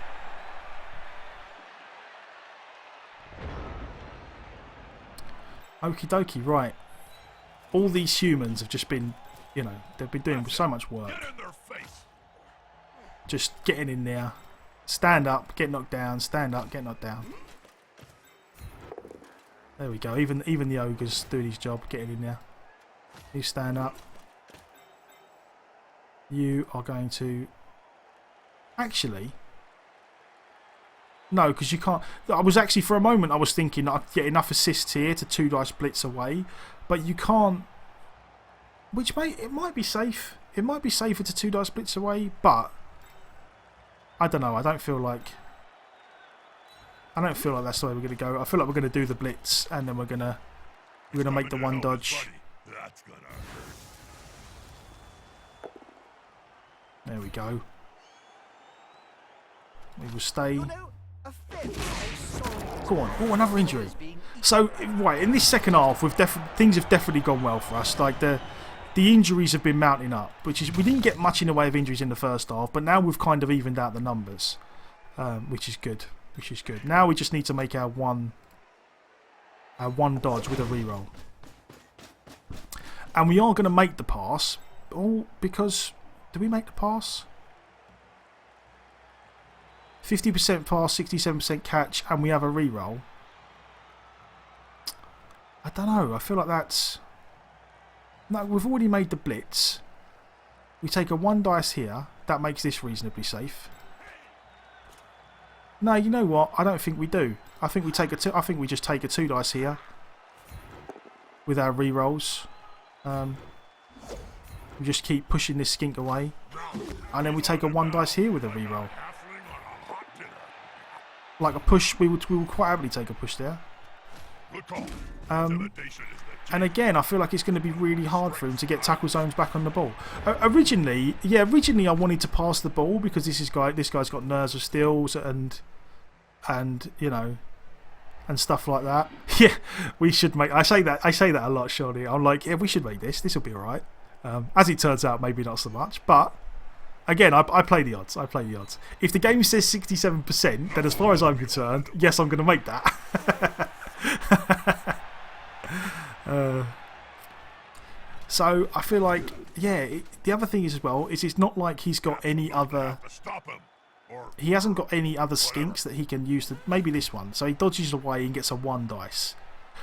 S2: Okie dokie, right. All these humans have just been, you know, they've been doing so much work. Just getting in there. Stand up, get knocked down. Stand up, get knocked down. There we go. Even the ogre's doing his job, getting in there. You stand up. You are going to... Actually... No, because you can't... I was actually, for a moment, I was thinking I'd get enough assists here to 2 dice blitz away. But you can't... Which it might be safe. It might be safer to 2 dice blitz away, but... I don't know. I don't feel like that's the way we're going to go. I feel like we're going to do the blitz, and then we're going to make the 1 dodge.
S3: That's gonna hurt.
S2: There we go. We will stay.
S1: You know, a fairly solid
S2: Go on. Oh, another injury. So, right, in this second half, things have definitely gone well for us. Like, the injuries have been mounting up, which is... We didn't get much in the way of injuries in the first half, but now we've kind of evened out the numbers, which is good. Now we just need to make our one dodge with a reroll. And we are going to make the pass. Oh, because... Do we make the pass? 50% pass, 67% catch, and we have a reroll. I don't know. I feel like that's... No, we've already made the blitz. We take a 1 dice here. That makes this reasonably safe. No, you know what? I don't think we do. I think we just take a 2 dice here with our rerolls. We just keep pushing this skink away, and then we take a 1 dice here with a reroll. Like a push, we will quite happily take a push there. And again, I feel like it's going to be really hard for him to get tackle zones back on the ball. Originally I wanted to pass the ball because this guy's got nerves of steels and you know, and stuff like that. Yeah, we should make. I say that a lot, surely. I'm like, yeah, we should make this. This will be all right. As it turns out, maybe not so much. But again, I play the odds. If the game says 67%, then as far as I'm concerned, yes, I'm going to make that. So I feel like, yeah, the other thing is as well is it's not like he's got any other... He hasn't got any other skinks that he can use to... Maybe this one. So he dodges away and gets a 1 dice.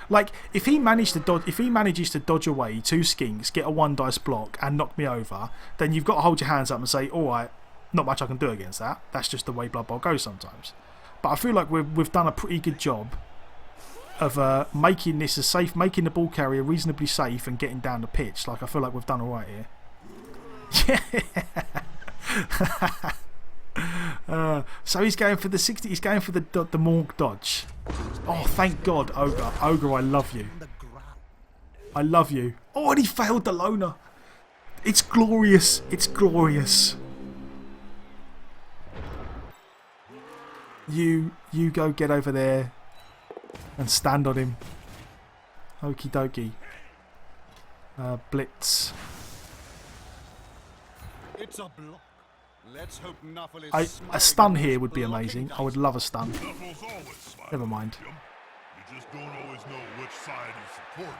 S2: Like, if he manages to dodge away 2 skinks, get a 1 dice block and knock me over, then you've got to hold your hands up and say, alright, not much I can do against that. That's just the way Blood Bowl goes sometimes. But I feel like we've done a pretty good job of making this as safe, making the ball carrier reasonably safe and getting down the pitch. Like, I feel like we've done alright here. Yeah. So he's going for the 60. He's going for the Morg dodge. Oh, thank God, Ogre. Ogre, I love you. I love you. Oh, and he failed the loner. It's glorious. It's glorious. You go get over there and stand on him. Okie dokie. Blitz.
S4: It's a block. Let's hope Nuffle is
S2: A stun here would be amazing. I would love a stun. Never mind.
S3: You just don't always know which side you support.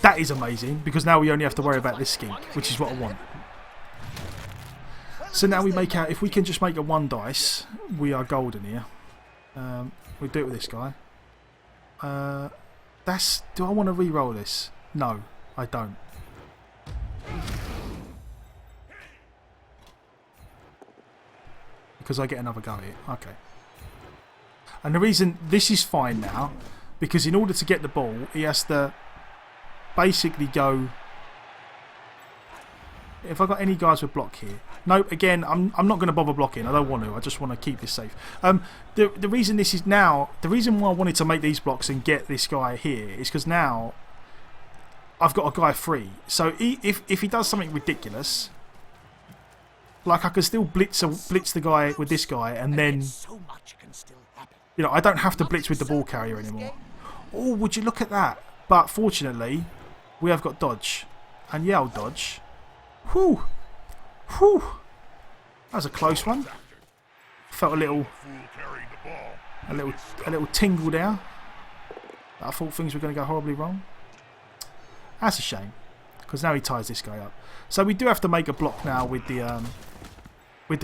S2: That is amazing, because now we only have to worry about this skink, which is what I want. So now we make out, if we can just make a 1 dice, we are golden here. We do it with this guy. Do I want to re-roll this? No, I don't. Because I get another go at it. Okay. And the reason this is fine now, because in order to get the ball, he has to basically go... If I got any guys with block here. No, again, I'm not going to bother blocking. I don't want to. I just want to keep this safe. The reason this is now... The reason why I wanted to make these blocks and get this guy here is because now I've got a guy free. So if he does something ridiculous, like I can still blitz the guy with this guy, and then... You know, I don't have to blitz with the ball carrier anymore. Oh, would you look at that? But fortunately, we have got dodge. And yeah, I'll dodge. Whew. Whew. That was a close one. Felt a little tingle there. I thought things were going to go horribly wrong. That's a shame. because now he ties this guy up. So we do have to make a block now with the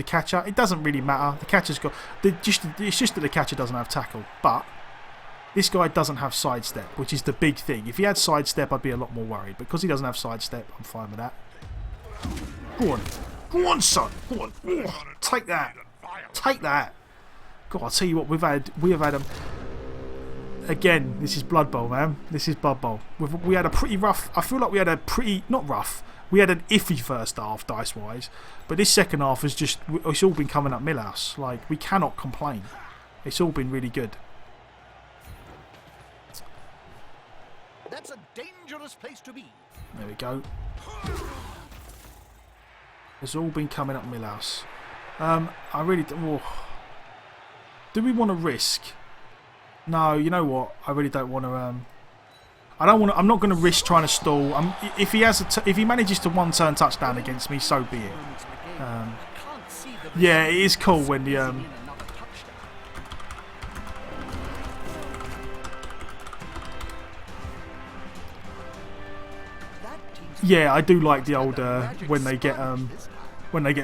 S2: catcher. It doesn't really matter. The catcher's got it's just that the catcher doesn't have tackle, but this guy doesn't have sidestep, which is the big thing. If he had sidestep, I'd be a lot more worried. Because he doesn't have sidestep, I'm fine with that. Go on, son. Go on. Oh, take that. Take that. God, I'll tell you what, we have had them. Again, this is Blood Bowl, man. This is Blood Bowl. We had a pretty rough. I feel like we had a pretty not rough. We had an iffy first half, dice-wise, but this second half has just. It's all been coming up Millhouse. Like, we cannot complain. It's all been really good.
S1: That's a dangerous place to be.
S2: There we go. It's all been coming up Millhouse. I really. Do we want to risk? No, you know what? I really don't want to. I don't want to. I'm not going to risk trying to stall. If he has if he manages to one-turn touchdown against me, so be it. Yeah, it is cool when the Yeah, I do like the old when they get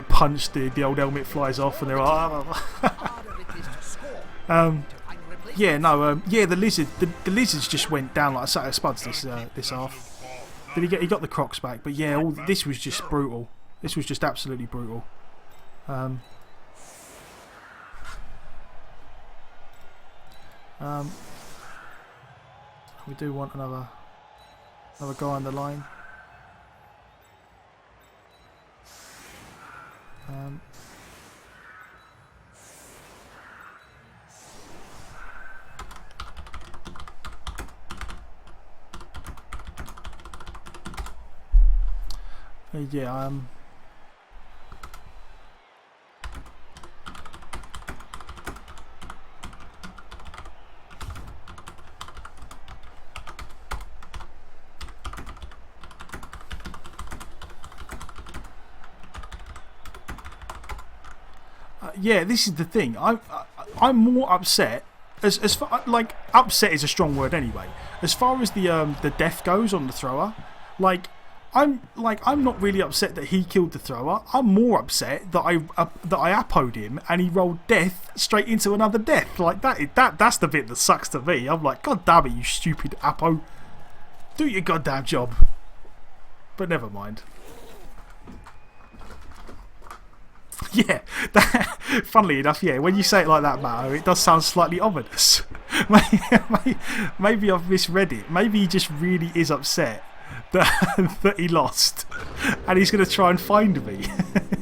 S2: punched, the old helmet flies off and they're like. Yeah, no, yeah, the lizards just went down like a sack of spuds this half. He got the Crocs back, but yeah, this was just brutal. This was just absolutely brutal. We do want another guy on the line. Yeah, yeah, this is the thing. I'm more upset. As far like upset is a strong word anyway. As far as the death goes on the thrower, I'm not really upset that he killed the thrower. I'm more upset that I appoed him and he rolled death straight into another death. Like that's the bit that sucks to me. I'm like, God damn it, you stupid appo. Do your goddamn job. But never mind. Yeah, funnily enough, yeah, when you say it like that, Matto, it does sound slightly ominous. Maybe I've misread it. Maybe he just really is upset that he lost and he's going to try and find me.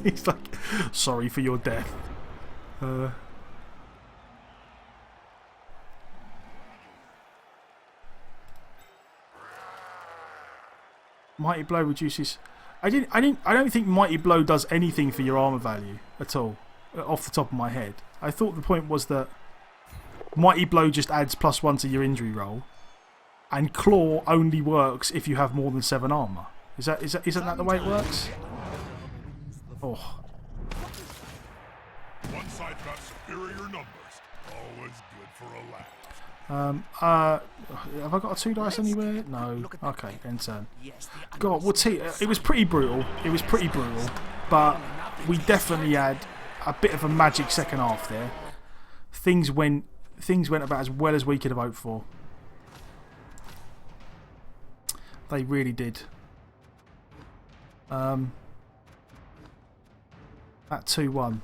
S2: He's like, sorry for your death. Mighty Blow reduces. I don't think Mighty Blow does anything for your armor value at all, off the top of my head. I thought the point was that Mighty Blow just adds +1 to your injury roll, and Claw only works if you have more than 7 armor. Isn't that the way it works? Oh.
S3: One side's got superior numbers. Always good for a laugh.
S2: Have I got a 2 dice anywhere? No. Okay, end turn. God, it was pretty brutal. It was pretty brutal, but we definitely had a bit of a magic second half there. Things went about as well as we could have hoped for. They really did. That 2-1.